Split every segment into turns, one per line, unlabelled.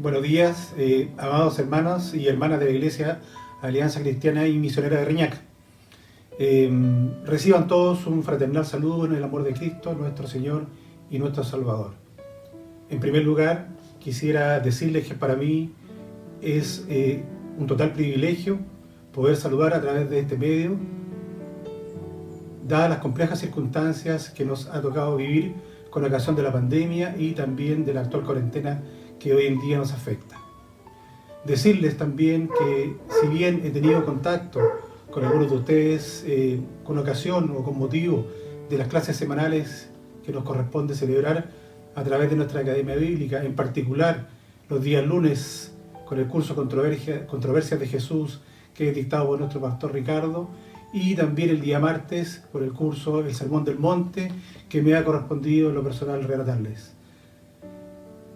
Buenos días, amados hermanos y hermanas de la Iglesia Alianza Cristiana y Misionera de Reñaca. Reciban todos un fraternal saludo en el amor de Cristo, nuestro Señor y nuestro Salvador. En primer lugar, quisiera decirles que para mí es un total privilegio poder saludar a través de este medio, dadas las complejas circunstancias que nos ha tocado vivir con ocasión de la pandemia y también de la actual cuarentena que hoy en día nos afecta. Decirles también que si bien he tenido contacto con algunos de ustedes con ocasión o con motivo de las clases semanales que nos corresponde celebrar a través de nuestra Academia Bíblica, en particular los días lunes con el curso Controversias de Jesús que es dictado por nuestro pastor Ricardo, y también el día martes por el curso El Sermón del Monte que me ha correspondido en lo personal relatarles.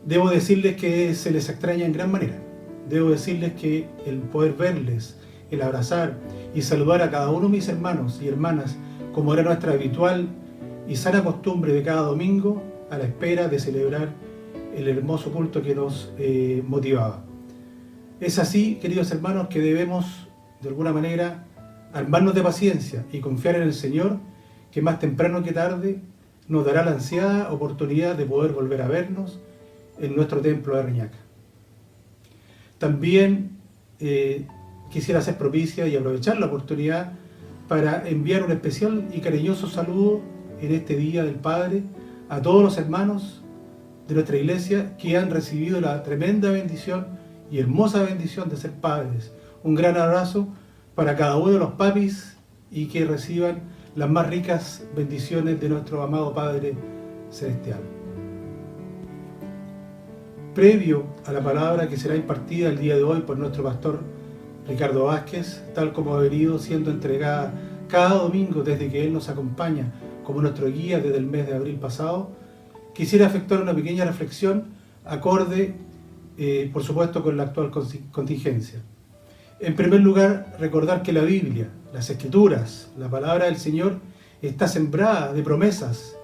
Debo decirles que se les extraña en gran manera. Debo decirles que el poder verles, el abrazar y saludar a cada uno de mis hermanos y hermanas, como era nuestra habitual y sana costumbre de cada domingo, a la espera de celebrar el hermoso culto que nos motivaba. Es así, queridos hermanos, que debemos, de alguna manera, armarnos de paciencia y confiar en el Señor, que más temprano que tarde nos dará la ansiada oportunidad de poder volver a vernos en nuestro templo de Reñaca. También quisiera ser propicia y aprovechar la oportunidad para enviar un especial y cariñoso saludo en este Día del Padre a todos los hermanos de nuestra iglesia que han recibido la tremenda bendición y hermosa bendición de ser padres. Un gran abrazo para cada uno de los papis y que reciban las más ricas bendiciones de nuestro amado Padre Celestial. Previo a la palabra que será impartida el día de hoy por nuestro pastor Ricardo Vázquez, tal como ha venido siendo entregada cada domingo desde que él nos acompaña como nuestro guía desde el mes de abril pasado, quisiera efectuar una pequeña reflexión acorde, por supuesto, con la actual contingencia. En primer lugar, recordar que la Biblia, las Escrituras, la palabra del Señor, está sembrada de promesas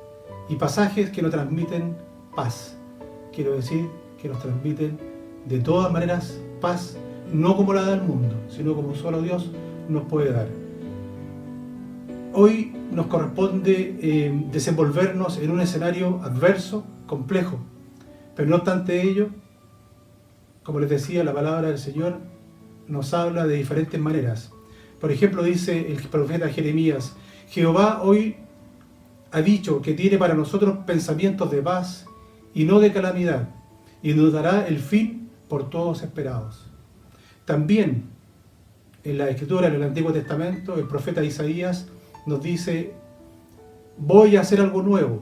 y pasajes que nos transmiten paz. Quiero decir, que nos transmiten de todas maneras paz, no como la da el mundo, sino como solo Dios nos puede dar. Hoy nos corresponde desenvolvernos en un escenario adverso, complejo, pero no obstante ello, como les decía, la palabra del Señor nos habla de diferentes maneras. Por ejemplo, dice el profeta Jeremías: Jehová hoy ha dicho que tiene para nosotros pensamientos de paz y no de calamidad, y nos dará el fin por todos esperados. También en la Escritura, en el Antiguo Testamento, el profeta Isaías nos dice: voy a hacer algo nuevo,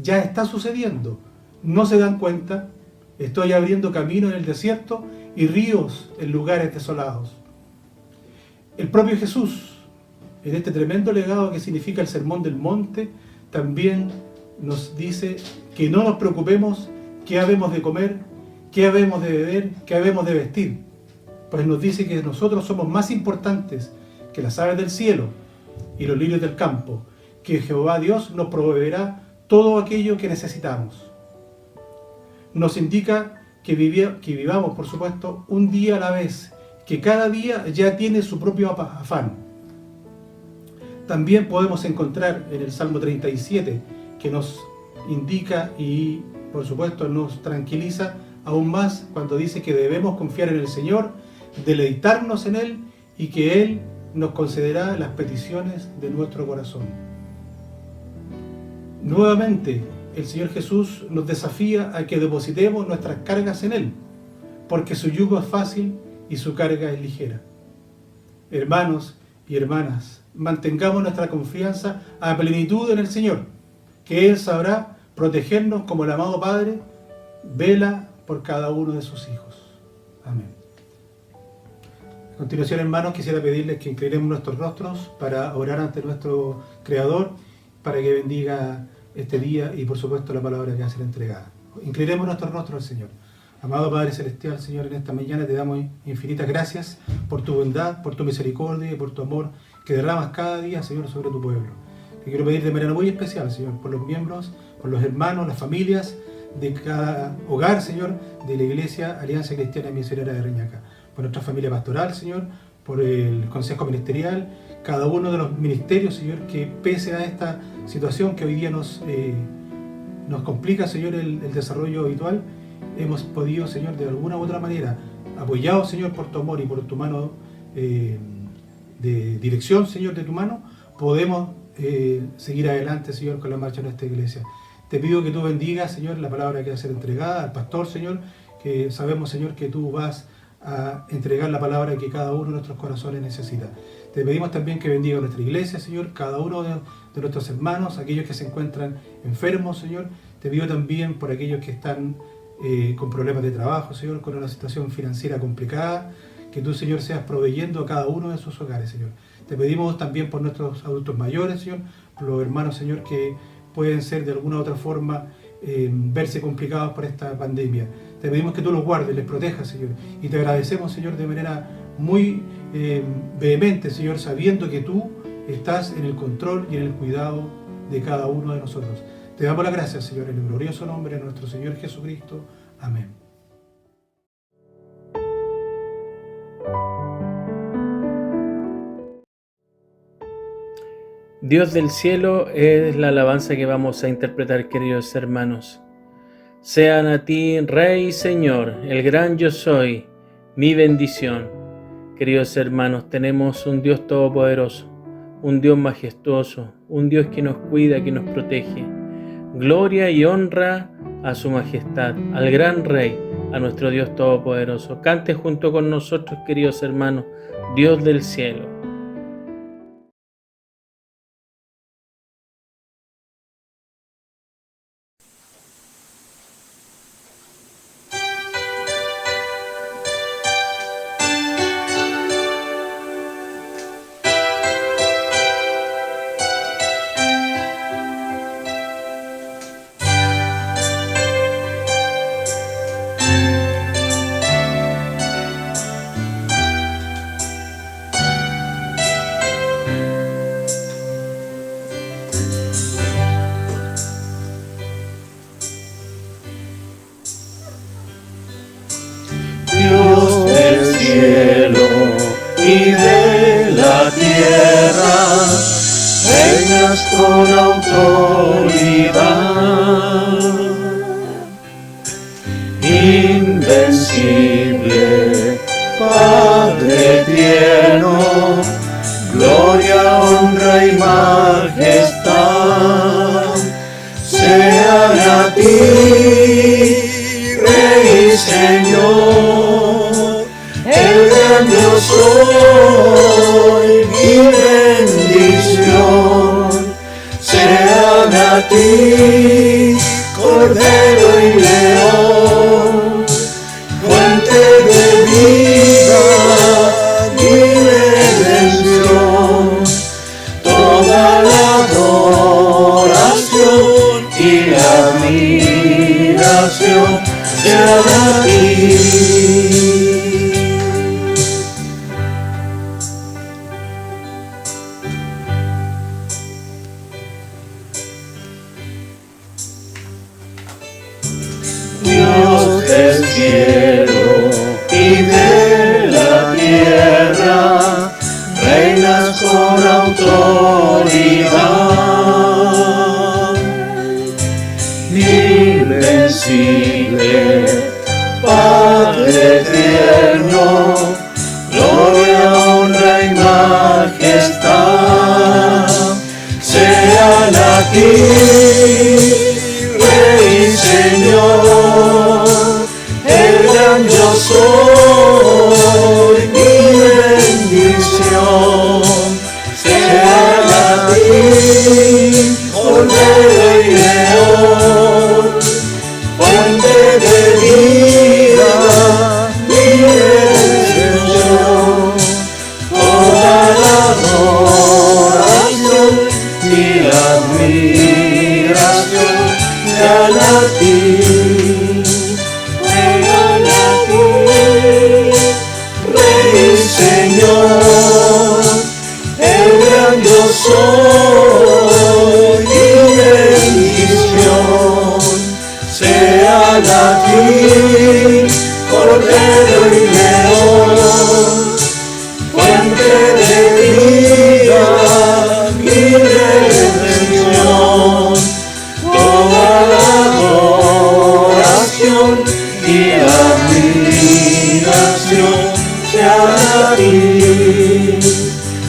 ya está sucediendo, no se dan cuenta, estoy abriendo camino en el desierto y ríos en lugares desolados. El propio Jesús, en este tremendo legado que significa el Sermón del Monte, también nos dice que no nos preocupemos qué habemos de comer, qué habemos de beber, qué habemos de vestir. Pues nos dice que nosotros somos más importantes que las aves del cielo y los lirios del campo, que Jehová Dios nos proveerá todo aquello que necesitamos. Nos indica que vivamos, por supuesto, un día a la vez, que cada día ya tiene su propio afán. También podemos encontrar en el Salmo 37, que nos indica y, por supuesto, nos tranquiliza aún más cuando dice que debemos confiar en el Señor, deleitarnos en Él y que Él nos concederá las peticiones de nuestro corazón. Nuevamente, el Señor Jesús nos desafía a que depositemos nuestras cargas en Él, porque su yugo es fácil y su carga es ligera. Hermanos y hermanas, mantengamos nuestra confianza a plenitud en el Señor, que Él sabrá protegernos como el amado Padre vela por cada uno de sus hijos. Amén. A continuación, hermanos, quisiera pedirles que inclinemos nuestros rostros para orar ante nuestro Creador, para que bendiga este día y, por supuesto, la palabra que va a ser entregada. Inclinemos nuestros rostros al Señor. Amado Padre Celestial, Señor, en esta mañana te damos infinitas gracias por tu bondad, por tu misericordia y por tu amor que derramas cada día, Señor, sobre tu pueblo. Te quiero pedir de manera muy especial, Señor, por los miembros, por los hermanos, las familias de cada hogar, Señor, de la Iglesia Alianza Cristiana Misionera de Reñaca, por nuestra familia pastoral, Señor, por el Consejo Ministerial, cada uno de los ministerios, Señor, que pese a esta situación que hoy día nos complica, Señor, el desarrollo habitual, hemos podido, Señor, de alguna u otra manera, apoyados, Señor, por tu amor y por tu mano de dirección, Señor, de tu mano, podemos seguir adelante, Señor, con la marcha de nuestra iglesia. Te pido que tú bendigas, Señor, la palabra que va a ser entregada al pastor, Señor, que sabemos, Señor, que tú vas a entregar la palabra que cada uno de nuestros corazones necesita. Te pedimos también que bendiga nuestra iglesia, Señor, cada uno de nuestros hermanos, aquellos que se encuentran enfermos, Señor. Te pido también por aquellos que están con problemas de trabajo, Señor, con una situación financiera complicada, que tú, Señor, seas proveyendo a cada uno de sus hogares, Señor. Te pedimos también por nuestros adultos mayores, Señor, por los hermanos, Señor, que pueden ser de alguna u otra forma verse complicados por esta pandemia. Te pedimos que tú los guardes, les protejas, Señor. Y te agradecemos, Señor, de manera muy vehemente, Señor, sabiendo que tú estás en el control y en el cuidado de cada uno de nosotros. Te damos las gracias, Señor, en el glorioso nombre de nuestro Señor Jesucristo. Amén.
Dios del cielo es la alabanza que vamos a interpretar, queridos hermanos. Sean a ti, Rey y Señor, el gran yo soy, mi bendición. Queridos hermanos, tenemos un Dios todopoderoso, un Dios majestuoso, un Dios que nos cuida, que nos protege. Gloria y honra a su majestad, al gran Rey, a nuestro Dios todopoderoso. Cante junto con nosotros, queridos hermanos, Dios del cielo.
Dios del cielo y de la tierra, reinas con autoridad, invencible, Padre tierno, gloria, honra y majestad, sean a ti, Rey y Señor, el gran yo soy, mi bendición, sean a ti, Cordero y León, fuente de vida, mi redención, toda la adoración y admiración sean a ti. Dios del cielo y de la tierra, reinas con autoridad, invencible, Padre eterno, gloria, honra y majestad, sean a ti, Rey y Señor, el gran yo soy, mi bendición, sean a ti, Cordero y León, fuente de vida, mi redención, toda la adoración y admiración sean a ti, sean a ti, Rey y Señor, el gran yo soy, mi bendición. a ti, Cordero y León, fuente de vida y redención. Toda la adoración y admiración sea a ti.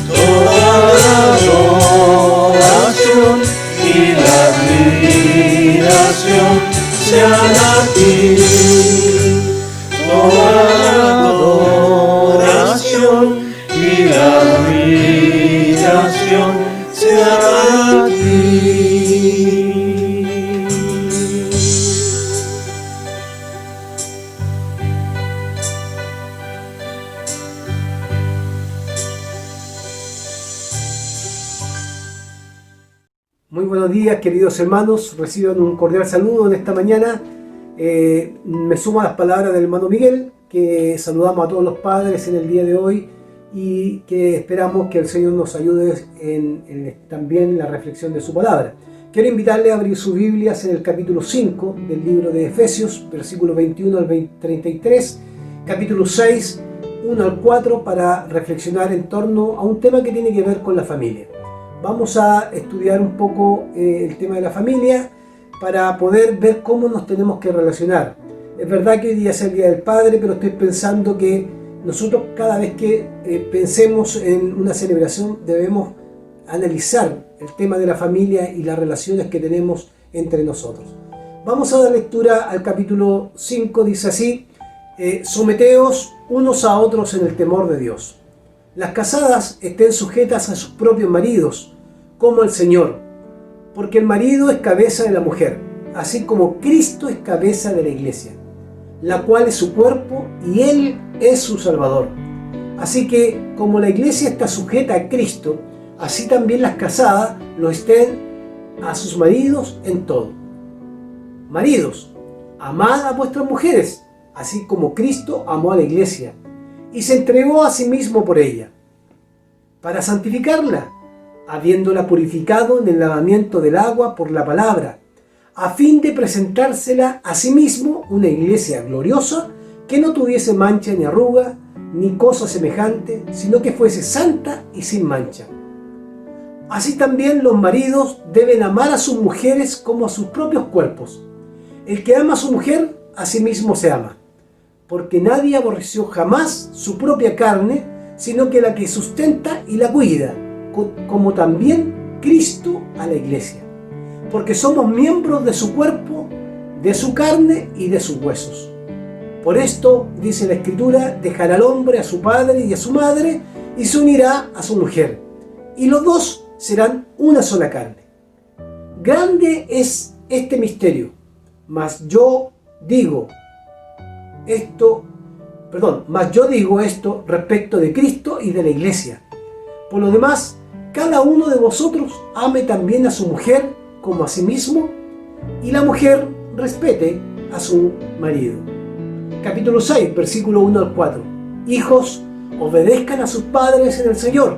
Toda la adoración y la admiración sean a ti. Toda la adoración y la admiración sean a ti.
Muy buenos días, queridos hermanos. Reciban un cordial saludo en esta mañana. Me sumo a las palabras del hermano Miguel, que saludamos a todos los padres en el día de hoy y que esperamos que el Señor nos ayude también en la reflexión de su palabra. Quiero invitarle a abrir sus Biblias en el capítulo 5 del libro de Efesios, versículo 21 al 33, capítulo 6, 1 al 4, para reflexionar en torno a un tema que tiene que ver con la familia. Vamos a estudiar un poco el tema de la familia para poder ver cómo nos tenemos que relacionar. Es verdad que hoy día es el Día del Padre, pero estoy pensando que nosotros cada vez que pensemos en una celebración debemos analizar el tema de la familia y las relaciones que tenemos entre nosotros. Vamos a dar lectura al capítulo 5, dice así: someteos unos a otros en el temor de Dios. Las casadas estén sujetas a sus propios maridos, como el Señor, porque el marido es cabeza de la mujer, así como Cristo es cabeza de la iglesia, la cual es su cuerpo y Él es su Salvador. Así que, como la iglesia está sujeta a Cristo, así también las casadas lo estén a sus maridos en todo. Maridos, amad a vuestras mujeres, así como Cristo amó a la iglesia y se entregó a sí mismo por ella, para santificarla, habiéndola purificado en el lavamiento del agua por la palabra, a fin de presentársela a sí mismo una iglesia gloriosa, que no tuviese mancha ni arruga, ni cosa semejante, sino que fuese santa y sin mancha. Así también los maridos deben amar a sus mujeres como a sus propios cuerpos. El que ama a su mujer, a sí mismo se ama, porque nadie aborreció jamás su propia carne, sino que la que sustenta y la cuida, como también Cristo a la iglesia, porque somos miembros de su cuerpo, de su carne y de sus huesos. Por esto, dice la Escritura, dejará al hombre a su padre y a su madre, y se unirá a su mujer, y los dos serán una sola carne. Grande es este misterio, mas yo digo esto respecto de Cristo y de la iglesia. Por lo demás, cada uno de vosotros ame también a su mujer como a sí mismo, y la mujer respete a su marido. Capítulo 6, versículo 1 al 4. Hijos, obedezcan a sus padres en el Señor,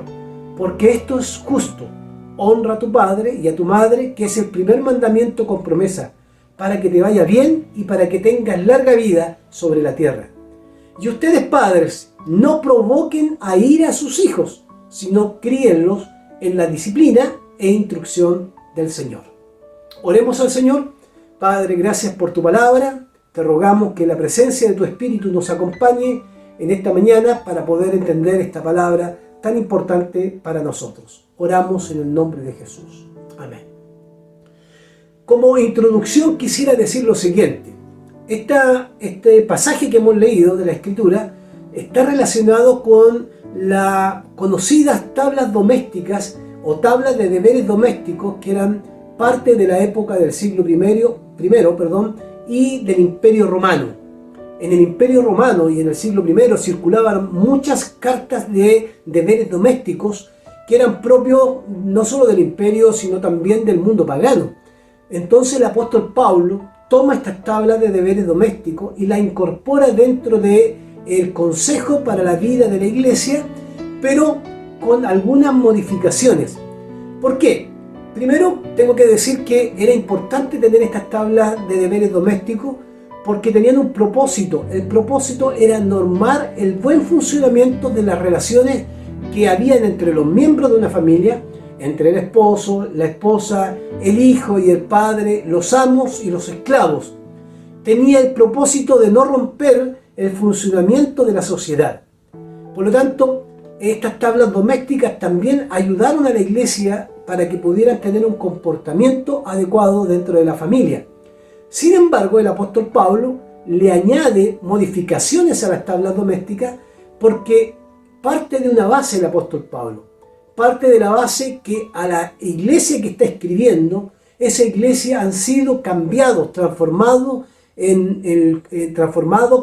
porque esto es justo. Honra a tu padre y a tu madre, que es el primer mandamiento con promesa, para que te vaya bien y para que tengas larga vida sobre la tierra. Y ustedes, padres, no provoquen a ira a sus hijos, sino críenlos en la disciplina e instrucción del Señor. Oremos al Señor. Padre, gracias por tu palabra. Te rogamos que la presencia de tu Espíritu nos acompañe en esta mañana para poder entender esta palabra tan importante para nosotros. Oramos en el nombre de Jesús. Amén. Como introducción quisiera decir lo siguiente. Este pasaje que hemos leído de la Escritura está relacionado con las conocidas tablas domésticas o tablas de deberes domésticos que eran parte de la época del siglo primero, y del Imperio Romano. En el Imperio Romano y en el siglo I circulaban muchas cartas de deberes domésticos que eran propios no solo del imperio, sino también del mundo pagano. Entonces el apóstol Pablo toma estas tablas de deberes domésticos y la incorpora dentro del consejo para la vida de la iglesia, pero con algunas modificaciones. ¿Por qué? Primero tengo que decir que era importante tener estas tablas de deberes domésticos porque tenían un propósito. El propósito era normar el buen funcionamiento de las relaciones que habían entre los miembros de una familia, entre el esposo, la esposa, el hijo y el padre, los amos y los esclavos. Tenía el propósito de no romper el funcionamiento de la sociedad. Por lo tanto, estas tablas domésticas también ayudaron a la iglesia para que pudieran tener un comportamiento adecuado dentro de la familia. Sin embargo, el apóstol Pablo le añade modificaciones a las tablas domésticas porque parte de una base el apóstol Pablo. Parte de la base que a la iglesia que está escribiendo, esa iglesia han sido cambiados, transformados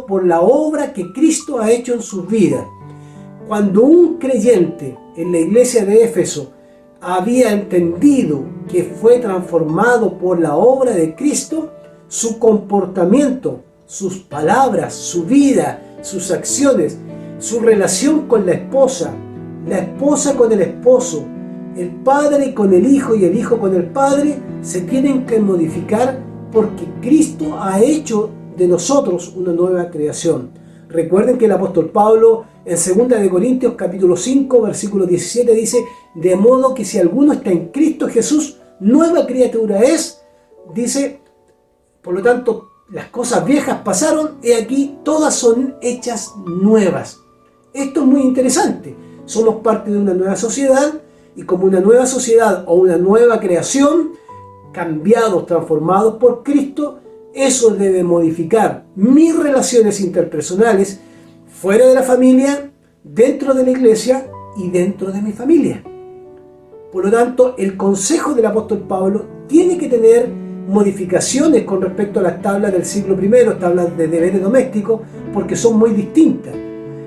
por la obra que Cristo ha hecho en sus vidas. Cuando un creyente en la iglesia de Éfeso había entendido que fue transformado por la obra de Cristo, su comportamiento, sus palabras, su vida, sus acciones, su relación con la esposa con el esposo, el padre con el hijo y el hijo con el padre, se tienen que modificar porque Cristo ha hecho de nosotros una nueva creación. Recuerden que el apóstol Pablo en 2 Corintios capítulo 5 versículo 17 dice: de modo que si alguno está en Cristo Jesús, nueva criatura es. Dice, por lo tanto, las cosas viejas pasaron, y aquí todas son hechas nuevas. Esto es muy interesante. Somos parte de una nueva sociedad, y como una nueva sociedad o una nueva creación, cambiados, transformados por Cristo, eso debe modificar mis relaciones interpersonales fuera de la familia, dentro de la iglesia y dentro de mi familia. Por lo tanto, el consejo del apóstol Pablo tiene que tener modificaciones con respecto a las tablas del siglo I, tablas de deberes domésticos, porque son muy distintas.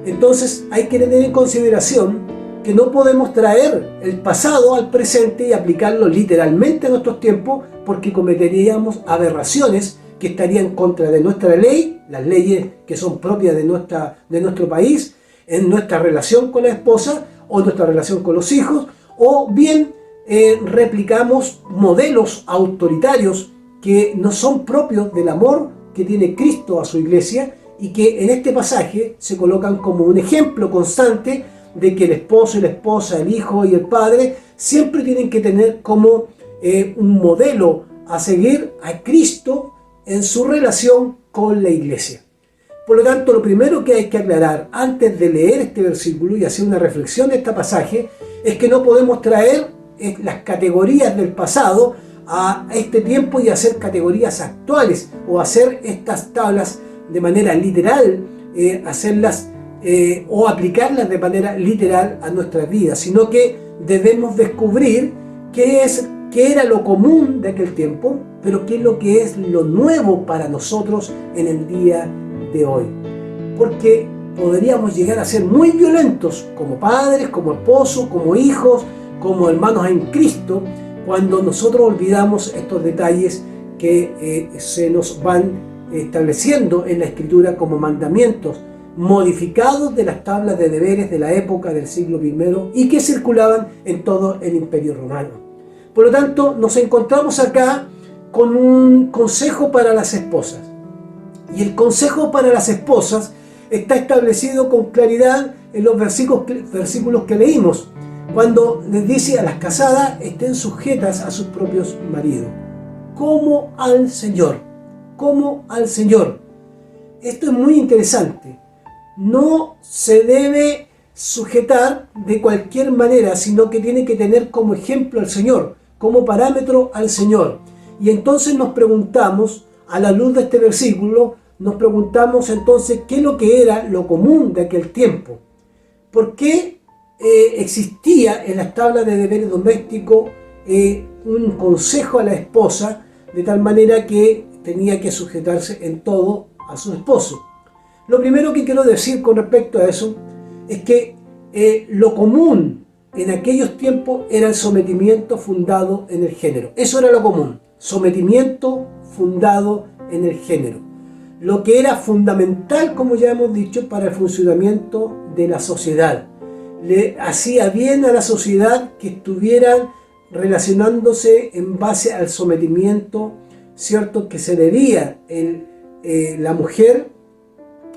Entonces hay que tener en consideración que no podemos traer el pasado al presente y aplicarlo literalmente a nuestros tiempos, porque cometeríamos aberraciones que estarían en contra de nuestra ley, las leyes que son propias de nuestro país, en nuestra relación con la esposa o nuestra relación con los hijos, o bien replicamos modelos autoritarios que no son propios del amor que tiene Cristo a su iglesia, y que en este pasaje se colocan como un ejemplo constante de que el esposo y la esposa, el hijo y el padre siempre tienen que tener como un modelo a seguir a Cristo en su relación con la iglesia. Por lo tanto, lo primero que hay que aclarar antes de leer este versículo y hacer una reflexión de este pasaje es que no podemos traer las categorías del pasado a este tiempo y hacer categorías actuales o hacer estas tablas de manera literal, hacerlas o aplicarlas de manera literal a nuestras vidas, sino que debemos descubrir qué era lo común de aquel tiempo, pero qué es lo que es lo nuevo para nosotros en el día de hoy. Porque podríamos llegar a ser muy violentos como padres, como esposos, como hijos, como hermanos en Cristo, cuando nosotros olvidamos estos detalles que se nos van estableciendo en la Escritura como mandamientos modificados de las tablas de deberes de la época del siglo I y que circulaban en todo el Imperio Romano. Por lo tanto, nos encontramos acá con un consejo para las esposas. Y el consejo para las esposas está establecido con claridad en los versículos que leímos, cuando les dice a las casadas: estén sujetas a sus propios maridos, como al Señor. Como al Señor. Esto es muy interesante. No se debe sujetar de cualquier manera, sino que tiene que tener como ejemplo al Señor, como parámetro al Señor. Y entonces nos preguntamos, a la luz de este versículo, nos preguntamos entonces qué es lo que era lo común de aquel tiempo. ¿Por qué existía en las tablas de deberes domésticos un consejo a la esposa de tal manera que tenía que sujetarse en todo a su esposo? Lo primero que quiero decir con respecto a eso es que lo común en aquellos tiempos era el sometimiento fundado en el género. Eso era lo común, sometimiento fundado en el género. Lo que era fundamental, como ya hemos dicho, para el funcionamiento de la sociedad. Le hacía bien a la sociedad que estuvieran relacionándose en base al sometimiento, ¿cierto?, que se debía la mujer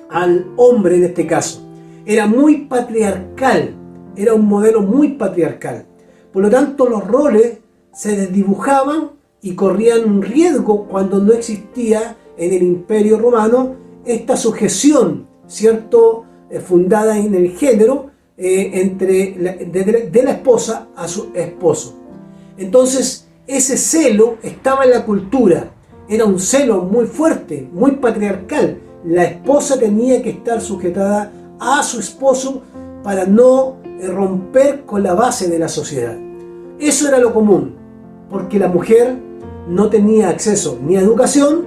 al hombre en este caso. Era muy patriarcal, era un modelo muy patriarcal. Por lo tanto, los roles se desdibujaban y corrían un riesgo cuando no existía en el Imperio Romano esta sujeción, ¿cierto?, fundada en el género de la esposa a su esposo. Entonces, ese celo estaba en la cultura, era un celo muy fuerte, muy patriarcal. La esposa tenía que estar sujetada a su esposo para no romper con la base de la sociedad. Eso era lo común, porque la mujer no tenía acceso ni a educación,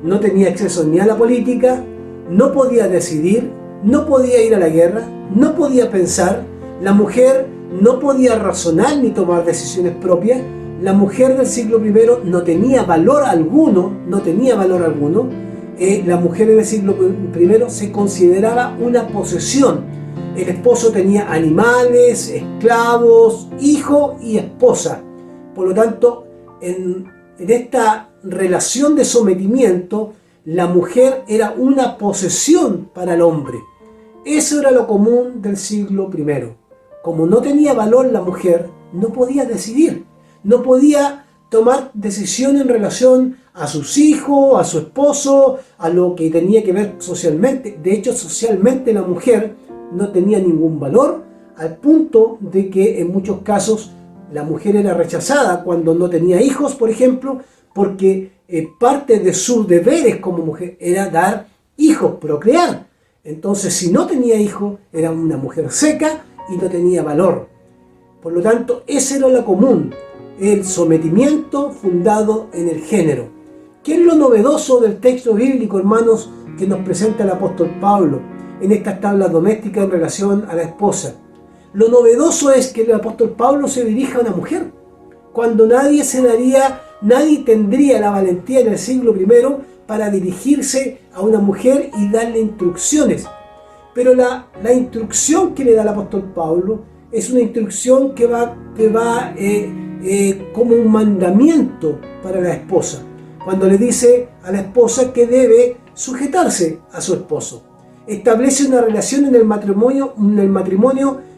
no tenía acceso ni a la política, no podía decidir, no podía ir a la guerra, no podía pensar, la mujer no podía razonar ni tomar decisiones propias. La mujer del siglo I no tenía valor alguno, la mujer en el siglo I se consideraba una posesión. El esposo tenía animales, esclavos, hijo y esposa. Por lo tanto, en esta relación de sometimiento, la mujer era una posesión para el hombre. Eso era lo común del siglo I. Como no tenía valor la mujer, no podía decidir, no podía tomar decisión en relación a sus hijos, a su esposo, a lo que tenía que ver socialmente. De hecho, socialmente la mujer no tenía ningún valor, al punto de que en muchos casos la mujer era rechazada cuando no tenía hijos, por ejemplo, porque parte de sus deberes como mujer era dar hijos, procrear. Entonces, si no tenía hijos, era una mujer seca y no tenía valor. Por lo tanto, ese era lo común, el sometimiento fundado en el género. ¿Qué es lo novedoso del texto bíblico, hermanos, que nos presenta el apóstol Pablo en estas tablas domésticas en relación a la esposa? Lo novedoso es que el apóstol Pablo se dirige a una mujer, cuando nadie tendría la valentía en el siglo I para dirigirse a una mujer y darle instrucciones. Pero la instrucción que le da el apóstol Pablo es una instrucción que va como un mandamiento para la esposa, cuando le dice a la esposa que debe sujetarse a su esposo. Establece una relación en el matrimonio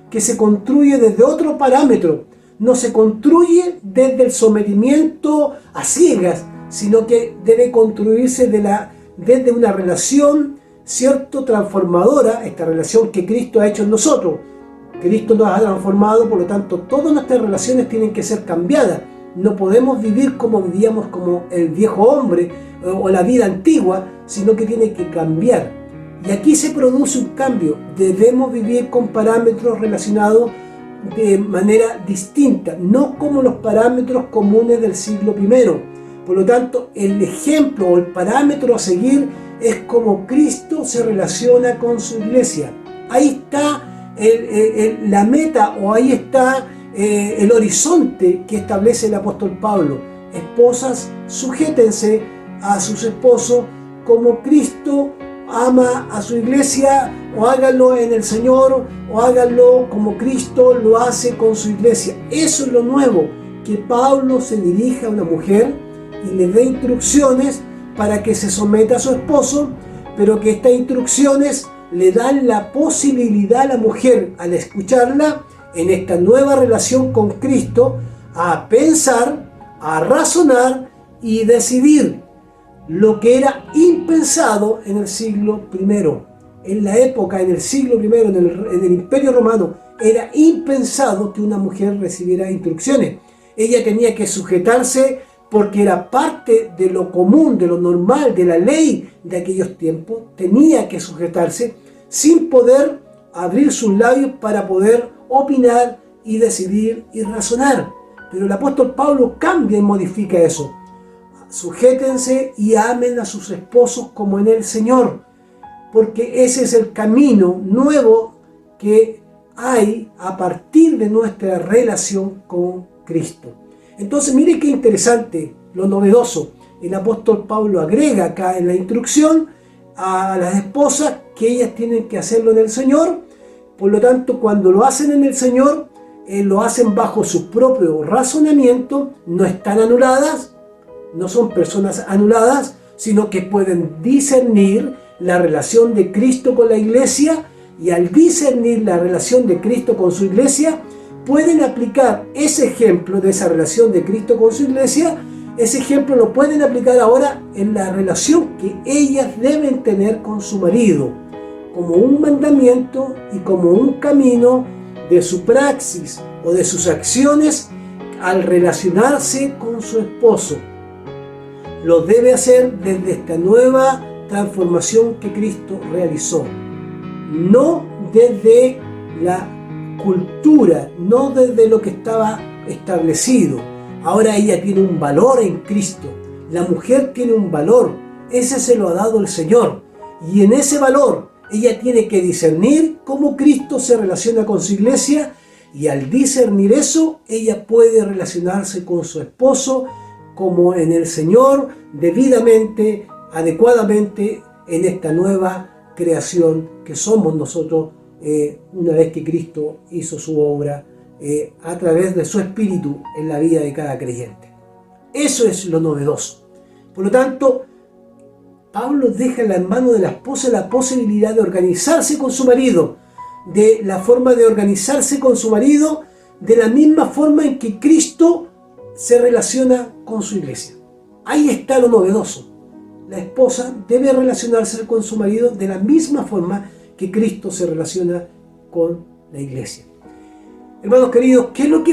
que se construye desde otro parámetro. No se construye desde el sometimiento a ciegas, sino que debe construirse desde una relación, ¿cierto?, transformadora, esta relación que Cristo ha hecho en nosotros. Cristo nos ha transformado, por lo tanto, todas nuestras relaciones tienen que ser cambiadas. No podemos vivir como vivíamos como el viejo hombre o la vida antigua, sino que tiene que cambiar. Y aquí se produce un cambio. Debemos vivir con parámetros relacionados de manera distinta, no como los parámetros comunes del siglo I. Por lo tanto, el ejemplo o el parámetro a seguir es como Cristo se relaciona con su iglesia. Ahí está la meta, o ahí está el horizonte que establece el apóstol Pablo. Esposas, sujétense a sus esposos como Cristo ama a su iglesia, o háganlo en el Señor, o háganlo como Cristo lo hace con su iglesia. Eso es lo nuevo, que Pablo se dirija a una mujer y le dé instrucciones para que se someta a su esposo, pero que estas instrucciones le dan la posibilidad a la mujer, al escucharla en esta nueva relación con Cristo, a pensar, a razonar y decidir, lo que era impensado en el siglo I. En la época, en el siglo I, en el Imperio Romano, era impensado que una mujer recibiera instrucciones. Ella tenía que sujetarse porque era parte de lo común, de lo normal, de la ley de aquellos tiempos. Tenía que sujetarse sin poder abrir sus labios para poder opinar y decidir y razonar. Pero el apóstol Pablo cambia y modifica eso. Sujétense y amen a sus esposos como en el Señor, porque ese es el camino nuevo que hay a partir de nuestra relación con Cristo. Entonces, mire qué interesante, lo novedoso. El apóstol Pablo agrega acá en la instrucción a las esposas que ellas tienen que hacerlo en el Señor. Por lo tanto, cuando lo hacen en el Señor, lo hacen bajo su propio razonamiento, no están anuladas, no son personas anuladas, sino que pueden discernir la relación de Cristo con la iglesia, y al discernir la relación de Cristo con su iglesia, pueden aplicar ese ejemplo de esa relación de Cristo con su iglesia. Ese ejemplo lo pueden aplicar ahora en la relación que ellas deben tener con su marido, como un mandamiento y como un camino de su praxis o de sus acciones al relacionarse con su esposo. Lo debe hacer desde esta nueva transformación que Cristo realizó, no desde la cultura, no desde lo que estaba establecido. Ahora ella tiene un valor en Cristo, la mujer tiene un valor, ese se lo ha dado el Señor, y en ese valor ella tiene que discernir cómo Cristo se relaciona con su iglesia, y al discernir eso, ella puede relacionarse con su esposo como en el Señor, debidamente, adecuadamente, en esta nueva creación que somos nosotros una vez que Cristo hizo su obra a través de su Espíritu en la vida de cada creyente. Eso es lo novedoso. Por lo tanto, Pablo deja en las manos de la esposa la posibilidad de organizarse con su marido, de la forma de organizarse con su marido, de la misma forma en que Cristo se relaciona con su iglesia. Ahí está lo novedoso. La esposa debe relacionarse con su marido de la misma forma que Cristo se relaciona con la iglesia. Hermanos queridos, ¿qué es lo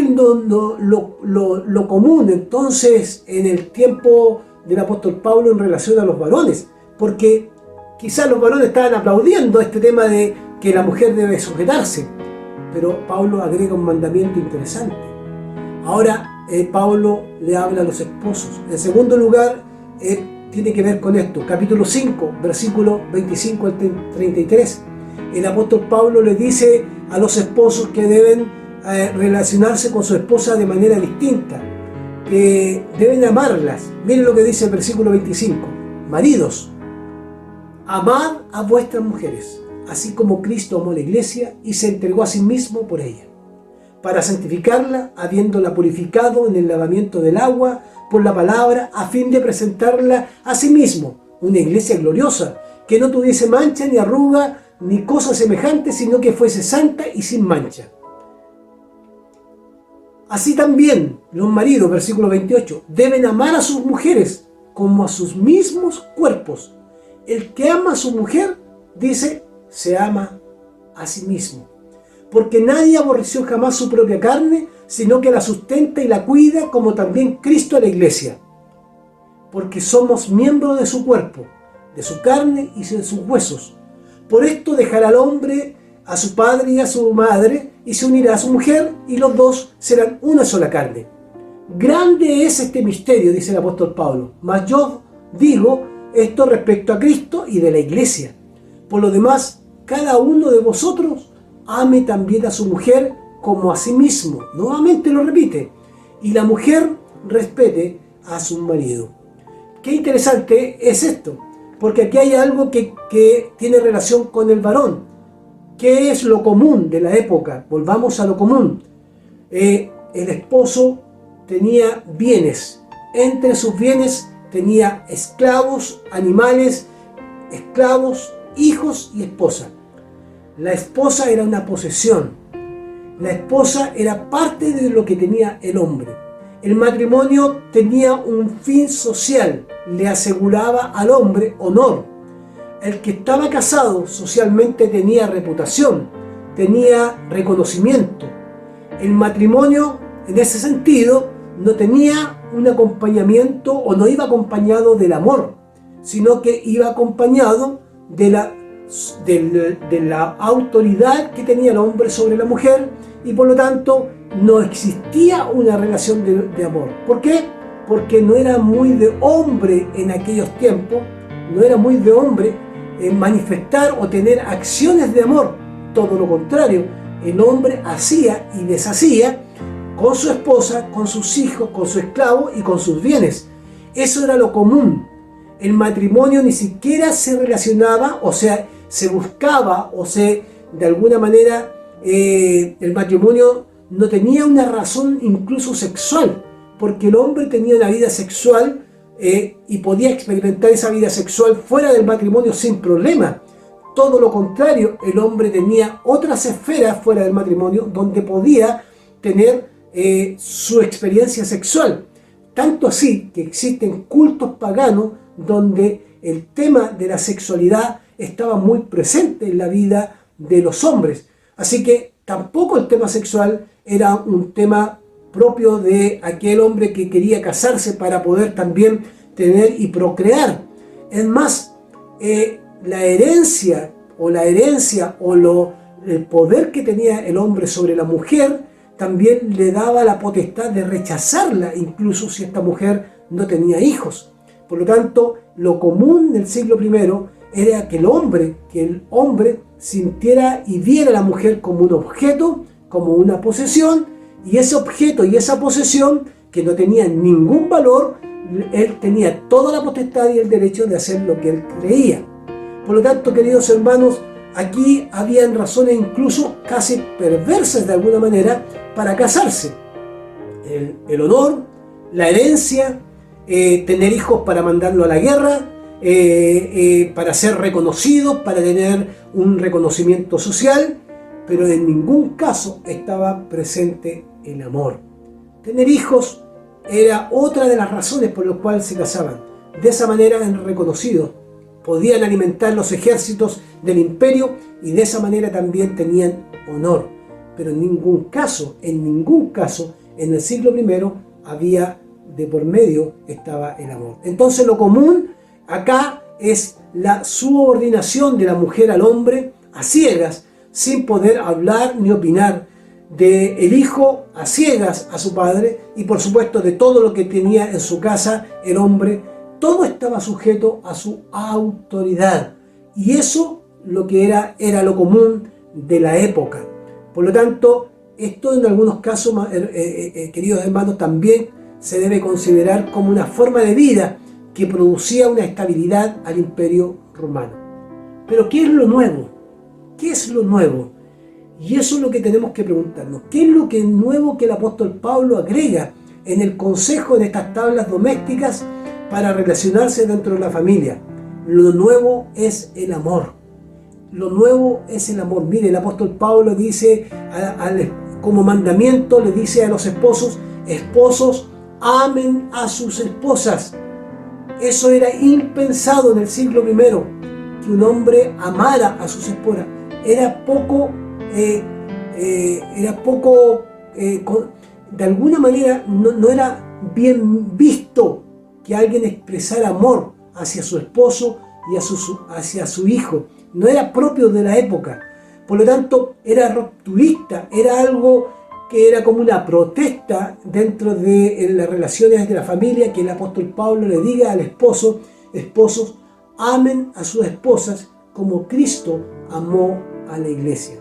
común entonces en el tiempo del apóstol Pablo en relación a los varones? Porque quizás los varones estaban aplaudiendo este tema de que la mujer debe sujetarse, pero Pablo agrega un mandamiento interesante. Ahora Pablo le habla a los esposos. En segundo lugar, tiene que ver con esto. Capítulo 5, versículo 25 al 33. El apóstol Pablo le dice a los esposos que deben relacionarse con su esposa de manera distinta, que deben amarlas. Miren lo que dice el versículo 25. Maridos, amad a vuestras mujeres, así como Cristo amó a la iglesia y se entregó a sí mismo por ella, para santificarla, habiéndola purificado en el lavamiento del agua por la palabra, a fin de presentarla a sí mismo, una iglesia gloriosa, que no tuviese mancha ni arruga ni cosa semejante, sino que fuese santa y sin mancha. Así también los maridos, versículo 28, deben amar a sus mujeres como a sus mismos cuerpos. El que ama a su mujer, dice, se ama a sí mismo. Porque nadie aborreció jamás su propia carne, sino que la sustenta y la cuida, como también Cristo a la iglesia. Porque somos miembros de su cuerpo, de su carne y de sus huesos. Por esto dejará al hombre a su padre y a su madre, y se unirá a su mujer, y los dos serán una sola carne. Grande es este misterio, dice el apóstol Pablo, mas yo digo esto respecto a Cristo y de la iglesia. Por lo demás, cada uno de vosotros ame también a su mujer como a sí mismo. Nuevamente lo repite. Y la mujer respete a su marido. Qué interesante es esto, porque aquí hay algo que tiene relación con el varón. ¿Qué es lo común de la época? Volvamos a lo común. El esposo tenía bienes. Entre sus bienes tenía esclavos, animales, esclavos, hijos y esposa. La esposa era una posesión. La esposa era parte de lo que tenía el hombre. El matrimonio tenía un fin social, le aseguraba al hombre honor. El que estaba casado socialmente tenía reputación, tenía reconocimiento. El matrimonio, en ese sentido, no tenía un acompañamiento o no iba acompañado del amor, sino que iba acompañado de la autoridad que tenía el hombre sobre la mujer, y por lo tanto no existía una relación de amor. ¿Por qué? Porque no era muy de hombre en aquellos tiempos, no era muy de hombre manifestar o tener acciones de amor. Todo lo contrario, el hombre hacía y deshacía con su esposa, con sus hijos, con su esclavo y con sus bienes. Eso era lo común. El matrimonio ni siquiera se relacionaba, o sea, se buscaba, de alguna manera, el matrimonio no tenía una razón incluso sexual, porque el hombre tenía una vida sexual y podía experimentar esa vida sexual fuera del matrimonio sin problema. Todo lo contrario, el hombre tenía otras esferas fuera del matrimonio donde podía tener su experiencia sexual. Tanto así que existen cultos paganos donde el tema de la sexualidad estaba muy presente en la vida de los hombres. Así que tampoco el tema sexual era un tema propio de aquel hombre que quería casarse para poder también tener y procrear. Es más, la herencia o el poder que tenía el hombre sobre la mujer también le daba la potestad de rechazarla, incluso si esta mujer no tenía hijos. Por lo tanto, lo común del siglo I era que el hombre sintiera y viera a la mujer como un objeto, como una posesión, y ese objeto y esa posesión que no tenían ningún valor, él tenía toda la potestad y el derecho de hacer lo que él creía. Por lo tanto, queridos hermanos, aquí habían razones incluso casi perversas de alguna manera para casarse. El honor, la herencia, tener hijos para mandarlo a la guerra, para ser reconocidos, para tener un reconocimiento social, pero en ningún caso estaba presente el amor. Tener hijos era otra de las razones por las cuales se casaban. De esa manera eran reconocidos, podían alimentar los ejércitos del imperio y de esa manera también tenían honor. Pero en ningún caso, en el siglo I había de por medio estaba el amor. Entonces lo común acá es la subordinación de la mujer al hombre a ciegas, sin poder hablar ni opinar, de el hijo a ciegas a su padre y por supuesto de todo lo que tenía en su casa el hombre. Todo estaba sujeto a su autoridad y eso lo que era lo común de la época. Por lo tanto, esto en algunos casos, queridos hermanos, también se debe considerar como una forma de vida que producía una estabilidad al imperio romano. Pero ¿qué es lo nuevo? ¿Qué es lo nuevo? Y eso es lo que tenemos que preguntarnos. ¿Qué es lo que nuevo que el apóstol Pablo agrega en el consejo de estas tablas domésticas para relacionarse dentro de la familia? Lo nuevo es el amor. Lo nuevo es el amor. Mire, el apóstol Pablo dice, como mandamiento, le dice a los esposos, esposos, amen a sus esposas. Eso era impensado en el siglo I, que un hombre amara a sus esposas. Era poco, de alguna manera no era bien visto que alguien expresara amor hacia su esposo y hacia su hijo. No era propio de la época. Por lo tanto, era rupturista, era algo que era como una protesta dentro de las relaciones de la familia, que el apóstol Pablo le diga al esposo, esposos, amen a sus esposas como Cristo amó a la iglesia.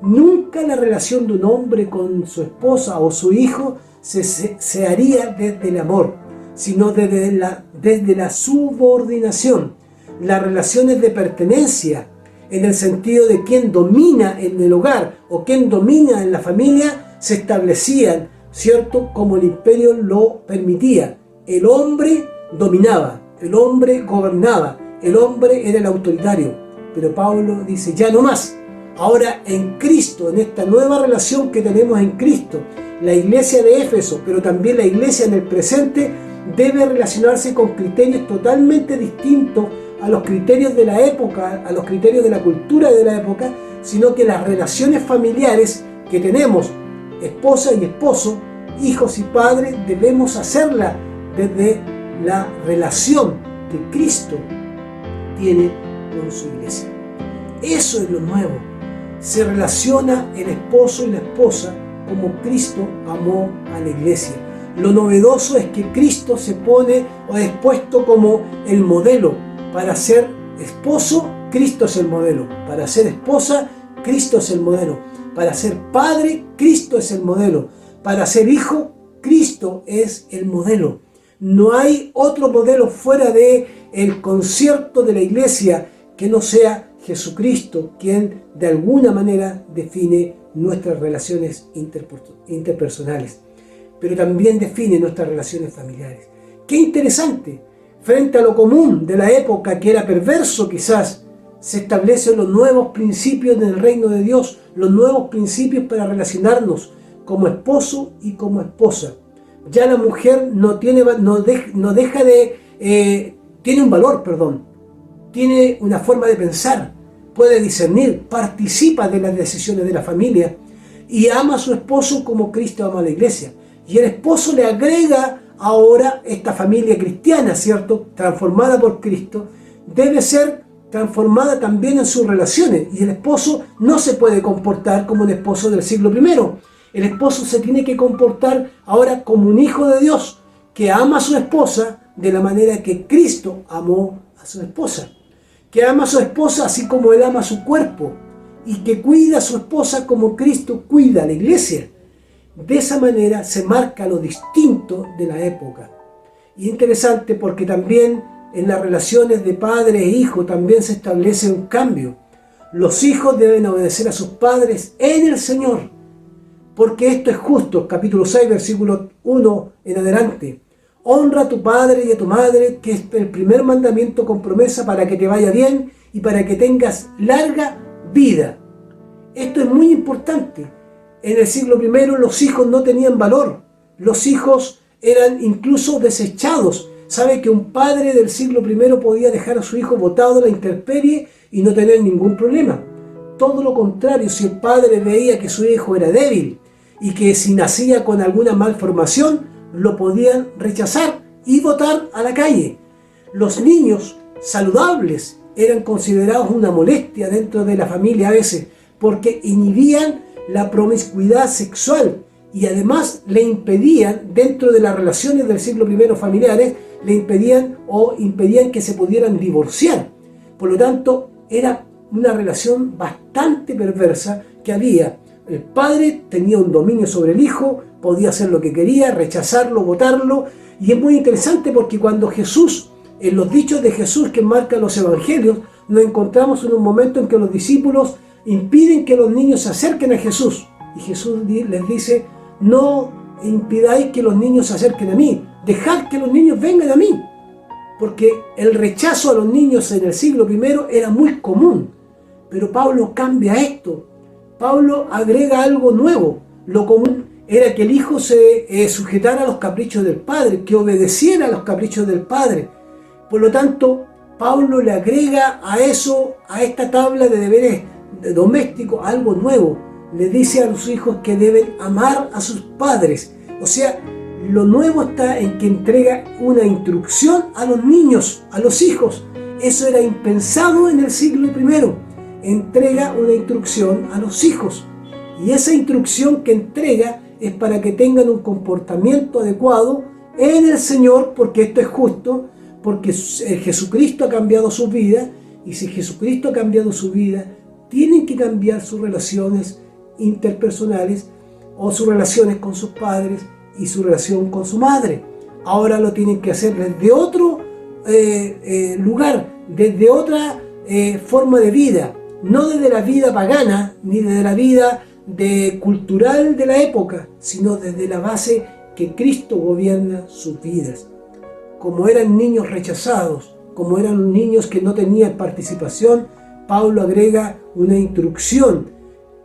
Nunca la relación de un hombre con su esposa o su hijo se haría desde el amor, sino desde la subordinación. Las relaciones de pertenencia, en el sentido de quién domina en el hogar o quién domina en la familia, se establecían, ¿cierto?, como el imperio lo permitía. El hombre dominaba, el hombre gobernaba, el hombre era el autoritario. Pero Pablo dice, ya no más. Ahora en Cristo, en esta nueva relación que tenemos en Cristo, la iglesia de Éfeso, pero también la iglesia en el presente, debe relacionarse con criterios totalmente distintos a los criterios de la época, a los criterios de la cultura de la época, sino que las relaciones familiares que tenemos, esposa y esposo, hijos y padres, debemos hacerla desde la relación que Cristo tiene con su iglesia. Eso es lo nuevo. Se relaciona el esposo y la esposa como Cristo amó a la iglesia. Lo novedoso es que Cristo se pone o es puesto como el modelo. Para ser esposo, Cristo es el modelo. Para ser esposa, Cristo es el modelo. Para ser padre, Cristo es el modelo. Para ser hijo, Cristo es el modelo. No hay otro modelo fuera del concierto de la iglesia que no sea Jesucristo, quien de alguna manera define nuestras relaciones interpersonales, pero también define nuestras relaciones familiares. Qué interesante frente a lo común de la época, que era perverso quizás, se establecen los nuevos principios del reino de Dios, los nuevos principios para relacionarnos como esposo y como esposa. Ya la mujer tiene un valor, tiene una forma de pensar, puede discernir, participa de las decisiones de la familia y ama a su esposo como Cristo ama a la iglesia. Y el esposo le agrega ahora esta familia cristiana, ¿cierto?, transformada por Cristo, debe ser transformada también en sus relaciones. Y el esposo no se puede comportar como un esposo del siglo I. El esposo se tiene que comportar ahora como un hijo de Dios, que ama a su esposa de la manera que Cristo amó a su esposa. Que ama a su esposa así como él ama a su cuerpo. Y que cuida a su esposa como Cristo cuida a la iglesia. De esa manera se marca lo distinto de la época. Y interesante porque también en las relaciones de padre e hijo también se establece un cambio. Los hijos deben obedecer a sus padres en el Señor, porque esto es justo. Capítulo 6, versículo 1 en adelante. Honra a tu padre y a tu madre, que es el primer mandamiento con promesa para que te vaya bien y para que tengas larga vida. Esto es muy importante. En el siglo I los hijos no tenían valor. Los hijos eran incluso desechados. Sabe que un padre del siglo I podía dejar a su hijo botado a la intemperie y no tener ningún problema. Todo lo contrario, si el padre veía que su hijo era débil y que si nacía con alguna malformación, lo podían rechazar y botar a la calle. Los niños saludables eran considerados una molestia dentro de la familia a veces, porque inhibían la promiscuidad sexual y además le impedían, dentro de las relaciones del siglo I familiares, le impedían que se pudieran divorciar. Por lo tanto, era una relación bastante perversa que había. El padre tenía un dominio sobre el hijo, podía hacer lo que quería, rechazarlo, botarlo. Y es muy interesante porque cuando Jesús, en los dichos de Jesús que marcan los evangelios, nos encontramos en un momento en que los discípulos impiden que los niños se acerquen a Jesús. Y Jesús les dice: no impidáis que los niños se acerquen a mí, dejad que los niños vengan a mí. Porque el rechazo a los niños en el siglo I era muy común. Pero Pablo cambia esto. Pablo agrega algo nuevo. Lo común era que el hijo se sujetara a los caprichos del padre, que obedeciera a los caprichos del padre. Por lo tanto, Pablo le agrega a eso, a esta tabla de deberes domésticos, algo nuevo. Le dice a los hijos que deben amar a sus padres. O sea, lo nuevo está en que entrega una instrucción a los niños, a los hijos. Eso era impensado en el siglo I. Entrega una instrucción a los hijos. Y esa instrucción que entrega es para que tengan un comportamiento adecuado en el Señor, porque esto es justo, porque Jesucristo ha cambiado su vida. Y si Jesucristo ha cambiado su vida, tienen que cambiar sus relaciones interpersonales o sus relaciones con sus padres y su relación con su madre. Ahora lo tienen que hacer desde otro lugar, desde otra forma de vida, no desde la vida pagana ni desde la vida cultural de la época, sino desde la base que Cristo gobierna sus vidas. Como eran niños rechazados, como eran niños que no tenían participación, Pablo agrega una instrucción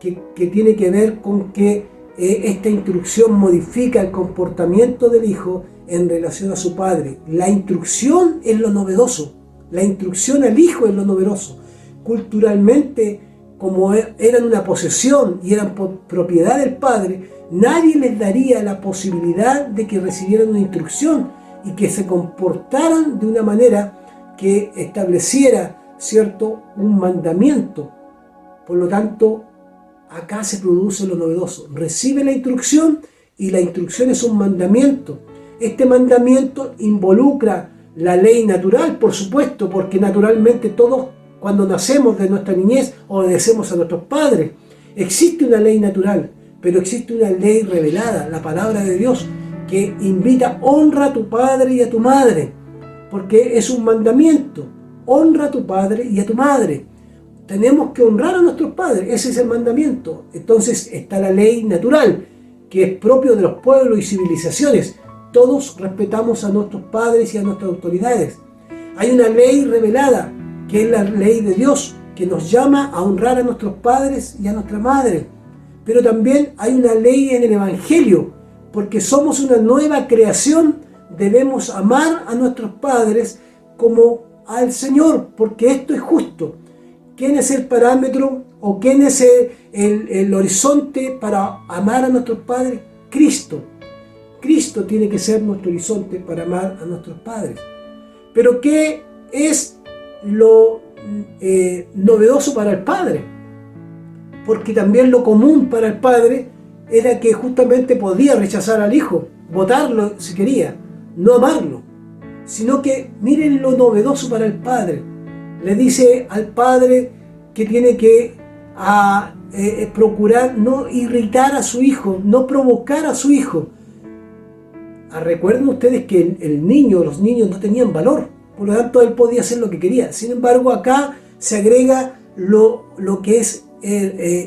que tiene que ver con que esta instrucción modifica el comportamiento del hijo en relación a su padre. La instrucción es lo novedoso, la instrucción al hijo es lo novedoso. Culturalmente, como eran una posesión y eran propiedad del padre, nadie les daría la posibilidad de que recibieran una instrucción y que se comportaran de una manera que estableciera, ¿cierto?, un mandamiento. Por lo tanto, acá se produce lo novedoso. Recibe la instrucción y la instrucción es un mandamiento. Este mandamiento involucra la ley natural, por supuesto, porque naturalmente todos, cuando nacemos de nuestra niñez, obedecemos a nuestros padres. Existe una ley natural, pero existe una ley revelada, la palabra de Dios, que invita: honra a tu padre y a tu madre, porque es un mandamiento. Honra a tu padre y a tu madre. Tenemos que honrar a nuestros padres, ese es el mandamiento. Entonces está la ley natural, que es propio de los pueblos y civilizaciones. Todos respetamos a nuestros padres y a nuestras autoridades. Hay una ley revelada, que es la ley de Dios, que nos llama a honrar a nuestros padres y a nuestra madre. Pero también hay una ley en el Evangelio, porque somos una nueva creación, debemos amar a nuestros padres como al Señor, porque esto es justo. ¿Quién es el parámetro o quién es el horizonte para amar a nuestros padres? Cristo. Cristo tiene que ser nuestro horizonte para amar a nuestros padres. Pero ¿qué es lo novedoso para el padre? Porque también lo común para el padre era que justamente podía rechazar al hijo, botarlo si quería, no amarlo, sino que miren lo novedoso para el padre. Le dice al padre que tiene que procurar no irritar a su hijo, no provocar a su hijo. Recuerden ustedes que los niños no tenían valor, por lo tanto él podía hacer lo que quería. Sin embargo, acá se agrega lo que es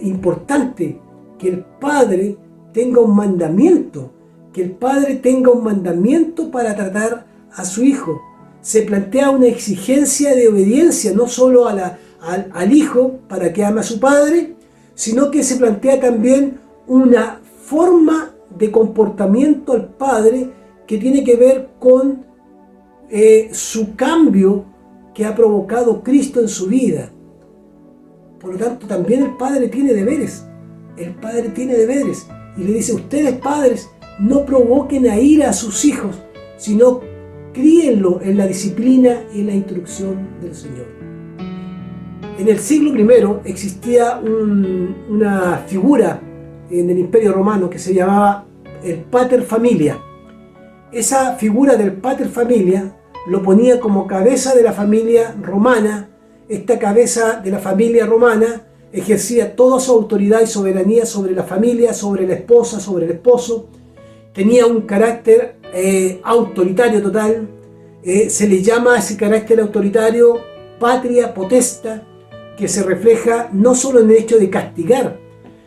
importante, que el padre tenga un mandamiento, para tratar a su hijo. Se plantea una exigencia de obediencia, no solo al hijo para que ame a su padre, sino que se plantea también una forma de comportamiento al padre que tiene que ver con su cambio que ha provocado Cristo en su vida. Por lo tanto, también el padre tiene deberes. Y le dice: ustedes padres, no provoquen a ira a sus hijos, sino críenlo en la disciplina y en la instrucción del Señor. En el siglo I existía una figura en el Imperio Romano que se llamaba el pater familia. Esa figura del pater familia lo ponía como cabeza de la familia romana. Esta cabeza de la familia romana ejercía toda su autoridad y soberanía sobre la familia, sobre la esposa, sobre el esposo. Tenía un carácter autoritario total. Se le llama a ese carácter autoritario patria potesta, que se refleja no solo en el hecho de castigar,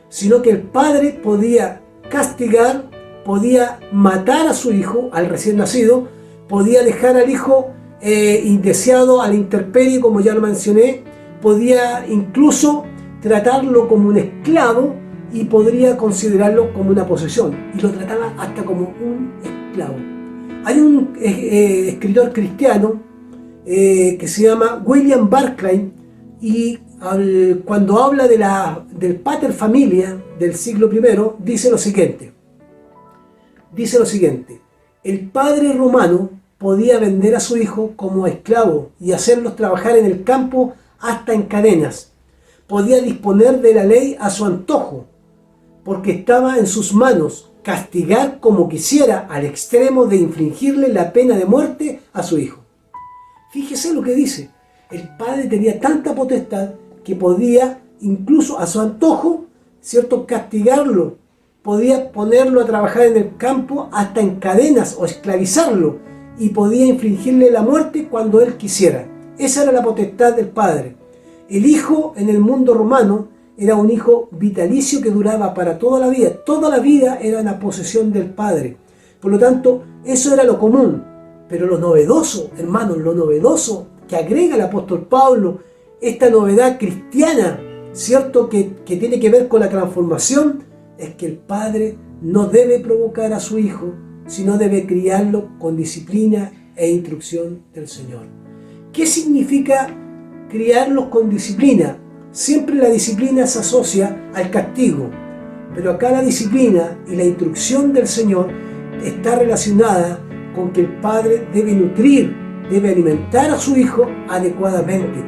sino que el padre podía castigar, podía matar a su hijo, al recién nacido, podía dejar al hijo indeseado a la intemperie, como ya lo mencioné, podía incluso tratarlo como un esclavo y podría considerarlo como una posesión, y lo trataba hasta como un esclavo. Hay un escritor cristiano que se llama William Barclay, y cuando habla del pater familia del siglo I, dice lo siguiente: el padre romano podía vender a su hijo como esclavo y hacerlos trabajar en el campo hasta en cadenas. Podía disponer de la ley a su antojo, porque estaba en sus manos castigar como quisiera, al extremo de infligirle la pena de muerte a su hijo. Fíjese lo que dice. El padre tenía tanta potestad que podía, incluso a su antojo, ¿cierto?, castigarlo. Podía ponerlo a trabajar en el campo hasta en cadenas o esclavizarlo, y podía infligirle la muerte cuando él quisiera. Esa era la potestad del padre. El hijo en el mundo romano era un hijo vitalicio que duraba para toda la vida. Toda la vida era una posesión del padre. Por lo tanto, eso era lo común. Pero lo novedoso, hermanos, lo novedoso que agrega el apóstol Pablo, esta novedad cristiana, ¿cierto?, que tiene que ver con la transformación, es que el padre no debe provocar a su hijo, sino debe criarlo con disciplina e instrucción del Señor. ¿Qué significa criarlos con disciplina? Siempre la disciplina se asocia al castigo, pero acá la disciplina y la instrucción del Señor está relacionada con que el padre debe nutrir, debe alimentar a su hijo adecuadamente,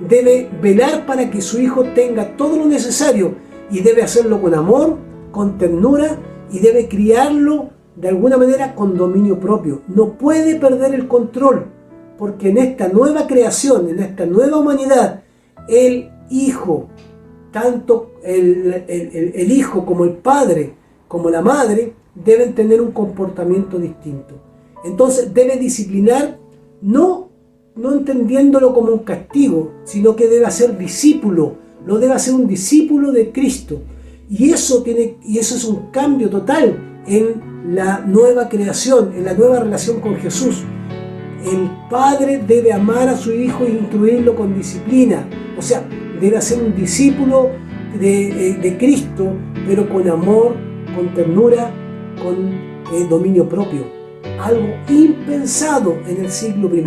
debe velar para que su hijo tenga todo lo necesario, y debe hacerlo con amor, con ternura, y debe criarlo de alguna manera con dominio propio. No puede perder el control, porque en esta nueva creación, en esta nueva humanidad, el hijo, tanto el hijo como el padre, como la madre, deben tener un comportamiento distinto. Entonces debe disciplinar, no entendiéndolo como un castigo, sino que debe ser discípulo, lo debe hacer un discípulo de Cristo. Y eso es un cambio total en la nueva creación, en la nueva relación con Jesús. el padre debe amar a su hijo e instruirlo con disciplina. O sea, debe ser un discípulo de Cristo, pero con amor, con ternura, con dominio propio. Algo impensado en el siglo I,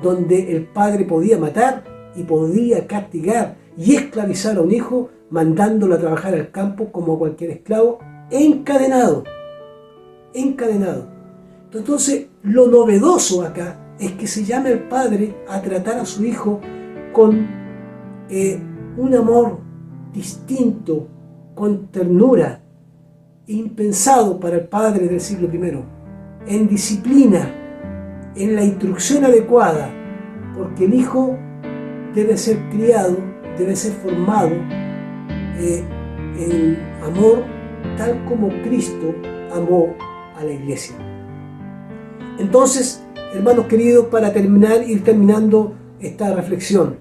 donde el padre podía matar y podía castigar y esclavizar a un hijo, mandándolo a trabajar al campo como cualquier esclavo, encadenado. Entonces, lo novedoso acá es que se llame al padre a tratar a su hijo con un amor distinto, con ternura, impensado para el padre del siglo I, en disciplina, en la instrucción adecuada, porque el hijo debe ser criado, debe ser formado en amor, tal como Cristo amó a la iglesia. Entonces, hermanos queridos, para ir terminando esta reflexión,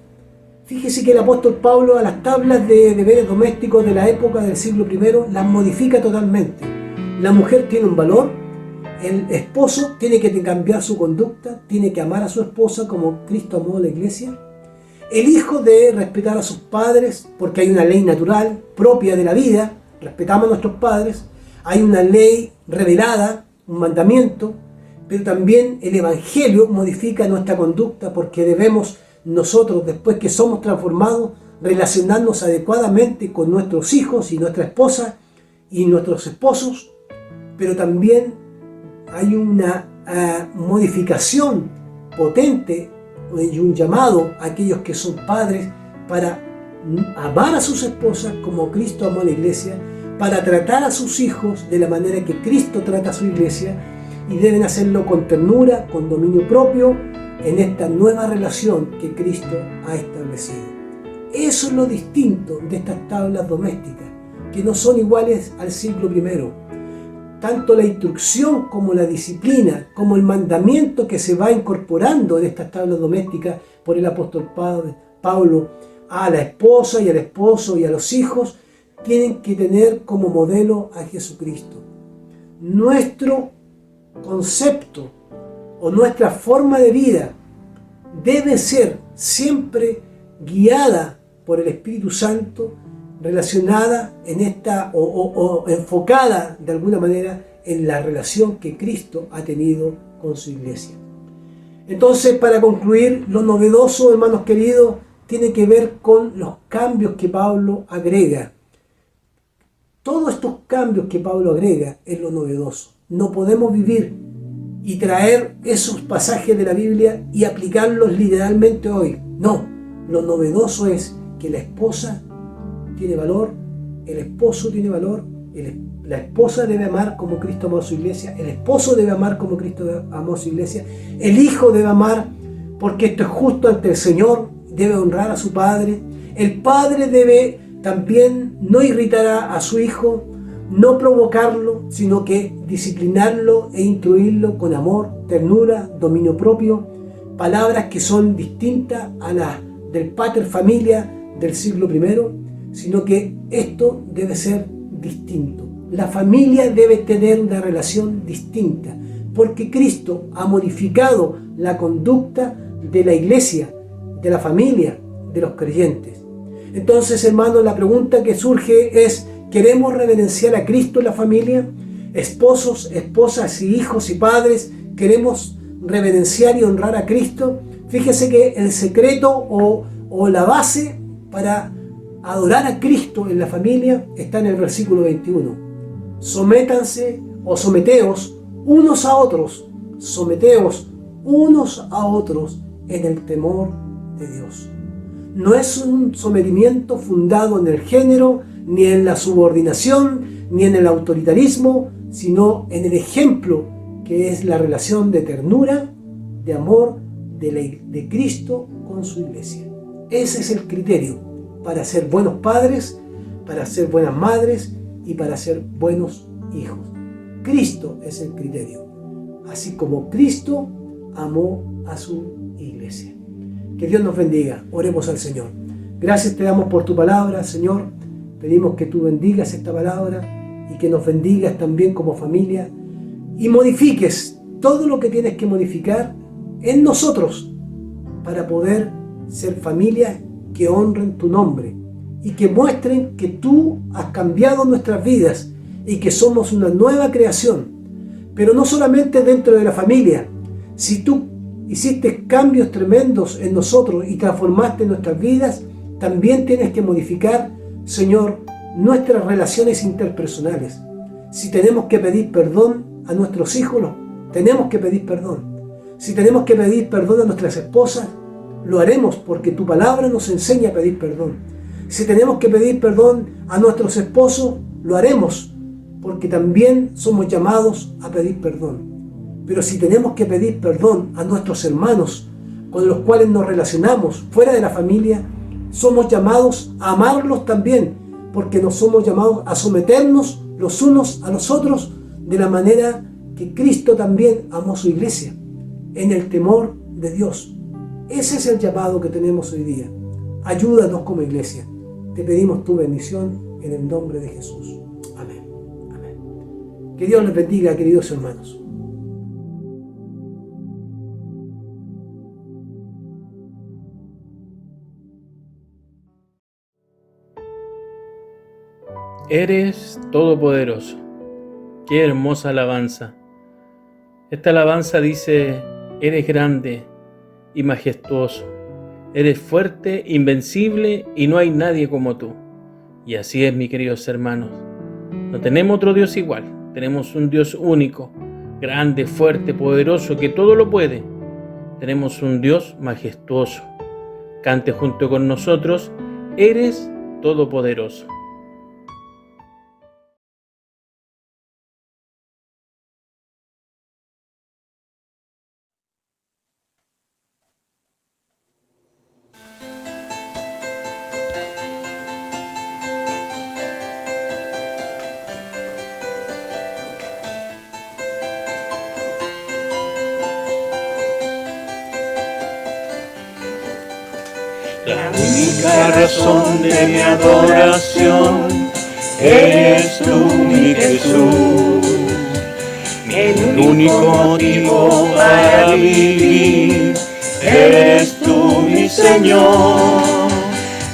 fíjese que el apóstol Pablo a las tablas de deberes domésticos de la época del siglo I las modifica totalmente. La mujer tiene un valor, el esposo tiene que cambiar su conducta, tiene que amar a su esposa como Cristo amó a la iglesia. El hijo debe respetar a sus padres porque hay una ley natural propia de la vida, respetamos a nuestros padres, hay una ley revelada, un mandamiento, pero también el Evangelio modifica nuestra conducta porque debemos nosotros, después que somos transformados, relacionarnos adecuadamente con nuestros hijos y nuestra esposa y nuestros esposos, pero también hay una modificación potente y un llamado a aquellos que son padres para amar a sus esposas como Cristo amó a la iglesia, para tratar a sus hijos de la manera que Cristo trata a su iglesia, y deben hacerlo con ternura, con dominio propio, en esta nueva relación que Cristo ha establecido. Eso es lo distinto de estas tablas domésticas, que no son iguales al siglo I. Tanto la instrucción como la disciplina, como el mandamiento que se va incorporando en estas tablas domésticas por el apóstol Pablo a la esposa y al esposo y a los hijos, tienen que tener como modelo a Jesucristo. Nuestro concepto o nuestra forma de vida debe ser siempre guiada por el Espíritu Santo, relacionada en esta o enfocada de alguna manera en la relación que Cristo ha tenido con su iglesia. Entonces, para concluir, lo novedoso, hermanos queridos, tiene que ver con los cambios que Pablo agrega. Todos estos cambios que Pablo agrega es lo novedoso. No podemos vivir y traer esos pasajes de la Biblia y aplicarlos literalmente hoy. No, lo novedoso es que la esposa tiene valor, el esposo tiene valor, la esposa debe amar como Cristo amó a su iglesia, el esposo debe amar como Cristo amó a su iglesia, el hijo debe amar porque esto es justo ante el Señor, debe honrar a su padre, el padre debe también no irritar a su hijo, no provocarlo, sino que disciplinarlo e instruirlo con amor, ternura, dominio propio, palabras que son distintas a las del pater familia del siglo I, sino que esto debe ser distinto. La familia debe tener una relación distinta, porque Cristo ha modificado la conducta de la iglesia, de la familia, de los creyentes. Entonces, hermanos, la pregunta que surge es: ¿queremos reverenciar a Cristo en la familia? Esposos, esposas y hijos y padres, ¿queremos reverenciar y honrar a Cristo? Fíjese que el secreto o la base para adorar a Cristo en la familia está en el versículo 21. Sométanse o someteos unos a otros, someteos unos a otros en el temor de Dios. No es un sometimiento fundado en el género, ni en la subordinación, ni en el autoritarismo, sino en el ejemplo que es la relación de ternura, de amor de Cristo con su iglesia. Ese es el criterio para ser buenos padres, para ser buenas madres y para ser buenos hijos. Cristo es el criterio, así como Cristo amó a su iglesia. Que Dios nos bendiga. Oremos al Señor. Gracias te damos por tu palabra, Señor. Pedimos que tú bendigas esta palabra y que nos bendigas también como familia y modifiques todo lo que tienes que modificar en nosotros para poder ser familia que honren tu nombre y que muestren que tú has cambiado nuestras vidas y que somos una nueva creación. Pero no solamente dentro de la familia. Si tú hiciste cambios tremendos en nosotros y transformaste nuestras vidas, también tienes que modificar, Señor, nuestras relaciones interpersonales. Si tenemos que pedir perdón a nuestros hijos, tenemos que pedir perdón. Si tenemos que pedir perdón a nuestras esposas, lo haremos porque tu palabra nos enseña a pedir perdón. Si tenemos que pedir perdón a nuestros esposos, lo haremos porque también somos llamados a pedir perdón. Pero si tenemos que pedir perdón a nuestros hermanos con los cuales nos relacionamos fuera de la familia, somos llamados a amarlos también, porque nos somos llamados a someternos los unos a los otros de la manera que Cristo también amó a su iglesia, en el temor de Dios. Ese es el llamado que tenemos hoy día. Ayúdanos como iglesia. Te pedimos tu bendición en el nombre de Jesús. Amén. Amén. Que Dios les bendiga, queridos hermanos.
Eres todopoderoso. Qué hermosa alabanza. Esta alabanza dice: eres grande y majestuoso. Eres fuerte, invencible y no hay nadie como tú. Y así es, mis queridos hermanos. No tenemos otro Dios igual. Tenemos un Dios único, grande, fuerte, poderoso, que todo lo puede. Tenemos un Dios majestuoso. Cante junto con nosotros: eres todopoderoso.
La única razón de mi adoración eres tú, mi Jesús. El único motivo para vivir eres tú, mi Señor.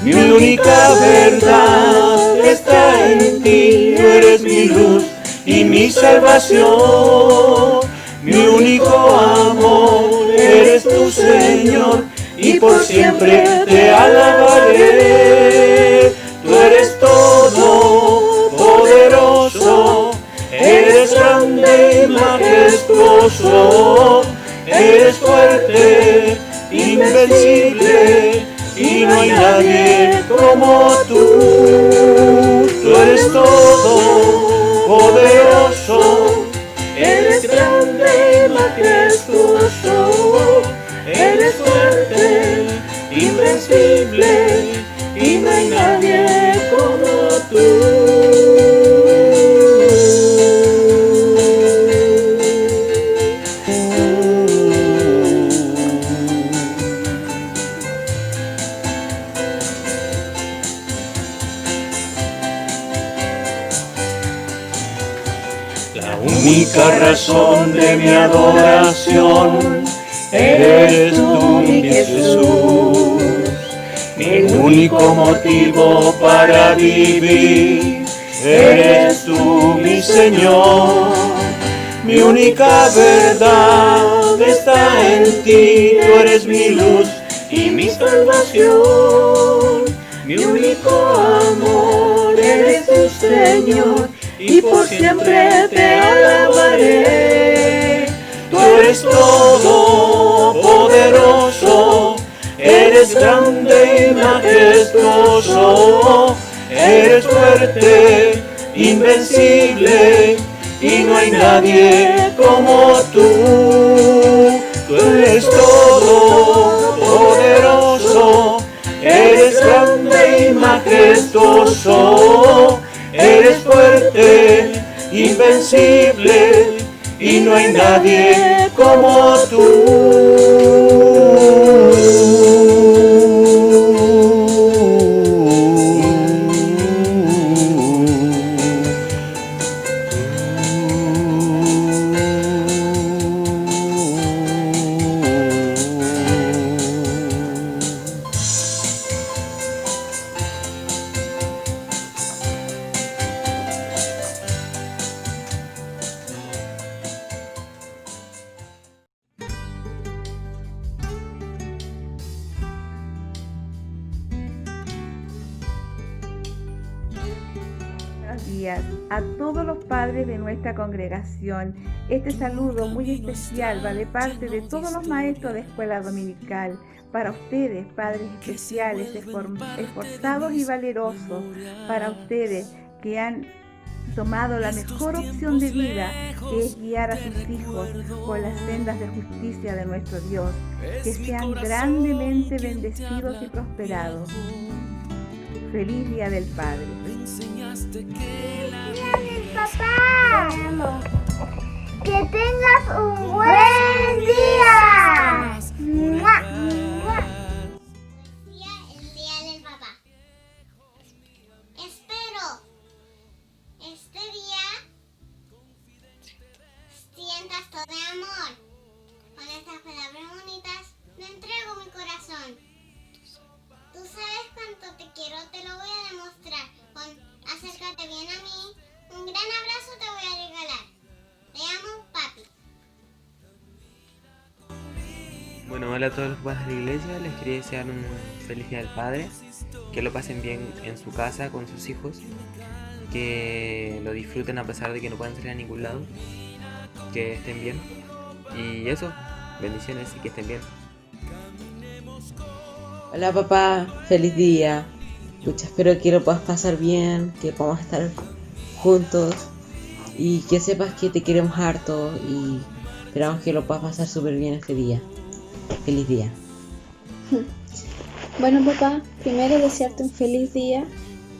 Mi única verdad está en ti, eres mi luz y mi salvación. Mi único amor eres tu Señor, y por siempre te alabaré. Tú eres todo poderoso, eres grande y majestuoso, eres fuerte, invencible, y no hay nadie como tú. Tú eres todo poderoso, eres grande y majestuoso, eres fuerte, invencible, y no hay nadie como La única razón de mi adoración eres tú, mi Jesús. Mi único motivo para vivir eres tú, mi Señor. Mi única verdad está en ti, tú eres mi luz y mi salvación. Mi único amor eres tu Señor, y por siempre te alabaré. Tú eres todo poderoso, eres grande y majestuoso, eres fuerte, invencible, y no hay nadie como tú. Tú eres todo poderoso, eres grande y majestuoso, eres fuerte, invencible, y no hay nadie como tú.
buenos días a todos los padres de nuestra congregación. Este saludo muy especial va de parte de todos los maestros de escuela dominical. Para ustedes, padres especiales, esforzados y valerosos, para ustedes que han tomado la mejor opción de vida, que es guiar a sus hijos por las sendas de justicia de nuestro Dios. Que sean grandemente bendecidos y prosperados. Feliz Día del Padre.
¡Día del Papá! ¡Que tengas un buen día! ¡Mua! ¡Mua!
El Día del Papá. Espero este día sientas todo mi amor. Con estas palabras bonitas me entrego mi corazón. Tú sabes cuánto te quiero, te lo voy a demostrar. Acércate bien a mí, un gran abrazo te voy a regalar. Te amo, papi.
Bueno, hola a todos los padres de la iglesia, les quería desear un feliz Día del Padre, que lo pasen bien en su casa con sus hijos, que lo disfruten a pesar de que no puedan salir a ningún lado, que estén bien, y eso, bendiciones y que estén bien.
Hola papá, feliz día. Pucha, espero que lo puedas pasar bien, que podamos estar juntos y que sepas que te queremos harto y esperamos que lo puedas pasar súper bien este día. Feliz día.
Bueno papá, primero desearte un feliz día,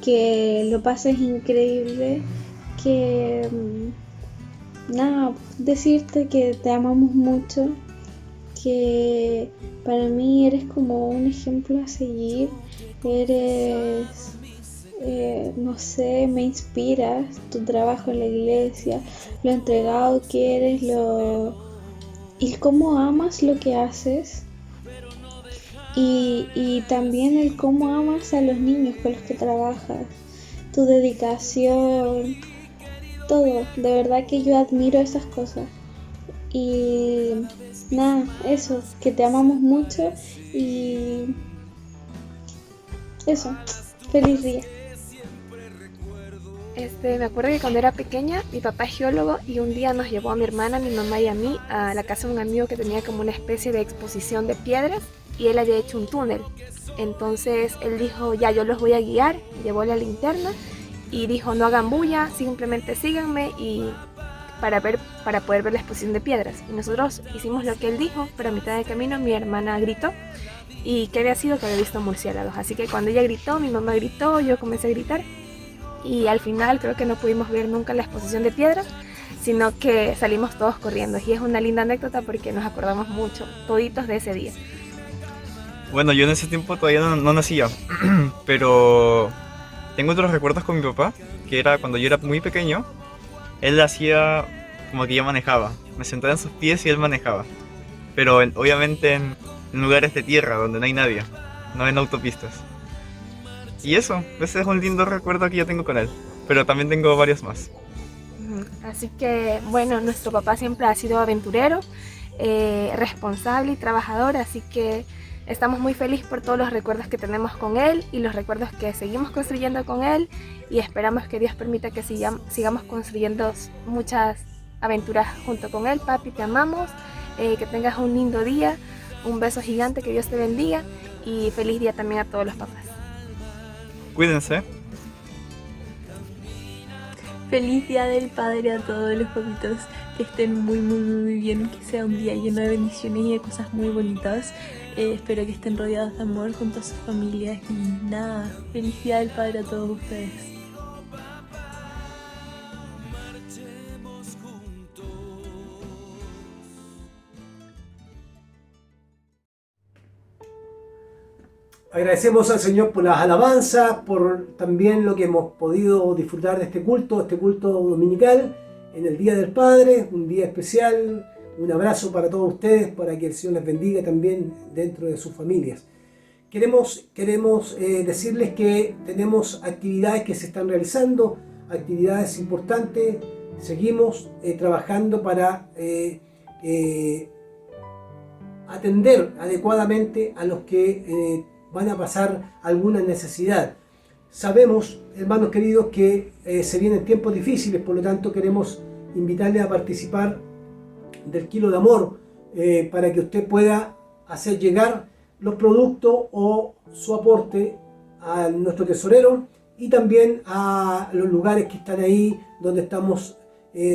que lo pases increíble, que nada, decirte que te amamos mucho, que para mí eres como un ejemplo a seguir, eres, no sé, me inspiras, tu trabajo en la iglesia, lo entregado que eres, y cómo amas lo que haces, y también el cómo amas a los niños con los que trabajas, tu dedicación, todo, de verdad que yo admiro esas cosas. Y nada, eso, que te amamos mucho y eso, feliz día.
Me acuerdo que cuando era pequeña, mi papá es geólogo y un día nos llevó a mi hermana, mi mamá y a mí a la casa de un amigo que tenía como una especie de exposición de piedras y él había hecho un túnel. Entonces él dijo, ya, yo los voy a guiar, llevó la linterna y dijo, no hagan bulla, simplemente síganme y para poder ver la exposición de piedras. Y nosotros hicimos lo que él dijo, pero a mitad de camino mi hermana gritó y que había sido que había visto murciélagos. Así que cuando ella gritó, mi mamá gritó, yo comencé a gritar y al final creo que no pudimos ver nunca la exposición de piedras, sino que salimos todos corriendo y es una linda anécdota porque nos acordamos mucho, toditos de ese día.
Bueno, yo en ese tiempo todavía no nacía, pero tengo otros recuerdos con mi papá, que era cuando yo era muy pequeño. Él hacía como que yo manejaba, me sentaba en sus pies y él manejaba, pero obviamente en lugares de tierra donde no hay nadie, no en autopistas. Y eso, ese es un lindo recuerdo que yo tengo con él, pero también tengo varios más.
Así que bueno, nuestro papá siempre ha sido aventurero, responsable y trabajador, así que estamos muy felices por todos los recuerdos que tenemos con él y los recuerdos que seguimos construyendo con él y esperamos que Dios permita que sigamos construyendo muchas aventuras junto con él. Papi, te amamos, que tengas un lindo día, un beso gigante, que Dios te bendiga y feliz día también a todos los papás.
Cuídense.
Feliz Día del Padre a todos los papitos, que estén muy bien, que sea un día lleno de bendiciones y de cosas muy bonitas. Espero que estén rodeados de amor junto a sus familias y nada, feliz Día del Padre a todos ustedes.
Agradecemos al Señor por las alabanzas, por también lo que hemos podido disfrutar de este culto dominical en el Día del Padre, un día especial. Un abrazo para todos ustedes, para que el Señor les bendiga también dentro de sus familias. Queremos decirles que tenemos actividades que se están realizando, actividades importantes. Seguimos trabajando para atender adecuadamente a los que van a pasar alguna necesidad. Sabemos, hermanos queridos, que se vienen tiempos difíciles, por lo tanto queremos invitarles a participar del Kilo de Amor para que usted pueda hacer llegar los productos o su aporte a nuestro tesorero y también a los lugares que están ahí donde estamos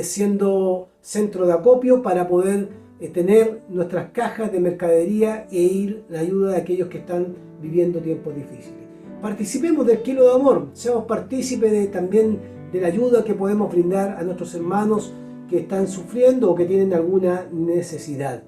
siendo centro de acopio para poder tener nuestras cajas de mercadería e ir la ayuda de aquellos que están viviendo tiempos difíciles. Participemos del Kilo de Amor, seamos partícipes también de la ayuda que podemos brindar a nuestros hermanos que están sufriendo o que tienen alguna necesidad.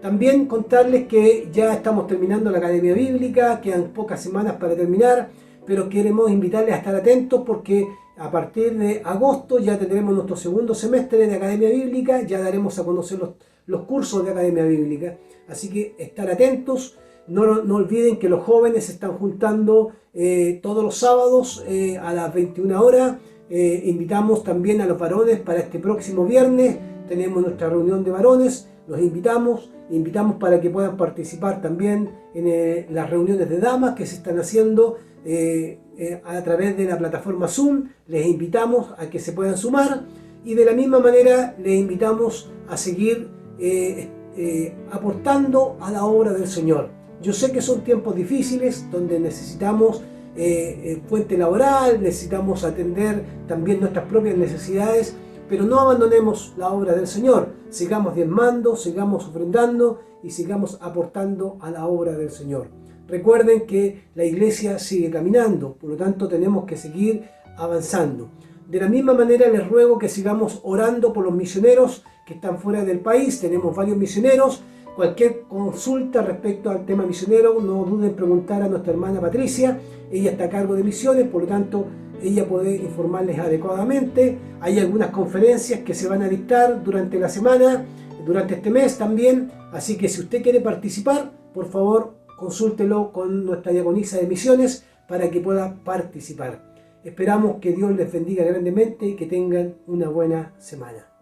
También contarles que ya estamos terminando la Academia Bíblica, quedan pocas semanas para terminar, pero queremos invitarles a estar atentos porque a partir de agosto ya tendremos nuestro segundo semestre de Academia Bíblica, ya daremos a conocer los cursos de Academia Bíblica. Así que estar atentos, no olviden que los jóvenes se están juntando todos los sábados a las 21 horas. Invitamos también a los varones para este próximo viernes, tenemos nuestra reunión de varones, los invitamos para que puedan participar también en las reuniones de damas que se están haciendo a través de la plataforma Zoom. Les invitamos a que se puedan sumar y de la misma manera les invitamos a seguir aportando a la obra del Señor. Yo sé que son tiempos difíciles donde necesitamos fuente laboral, necesitamos atender también nuestras propias necesidades, pero no abandonemos la obra del Señor, sigamos diezmando, sigamos ofrendando y sigamos aportando a la obra del Señor. Recuerden que la iglesia sigue caminando, por lo tanto tenemos que seguir avanzando. De la misma manera les ruego que sigamos orando por los misioneros que están fuera del país, tenemos varios misioneros. Cualquier consulta respecto al tema misionero, no duden en preguntar a nuestra hermana Patricia, ella está a cargo de misiones, por lo tanto ella puede informarles adecuadamente. Hay algunas conferencias que se van a dictar durante la semana, durante este mes también, así que si usted quiere participar, por favor consúltelo con nuestra diaconisa de misiones para que pueda participar. Esperamos que Dios les bendiga grandemente y que tengan una buena semana.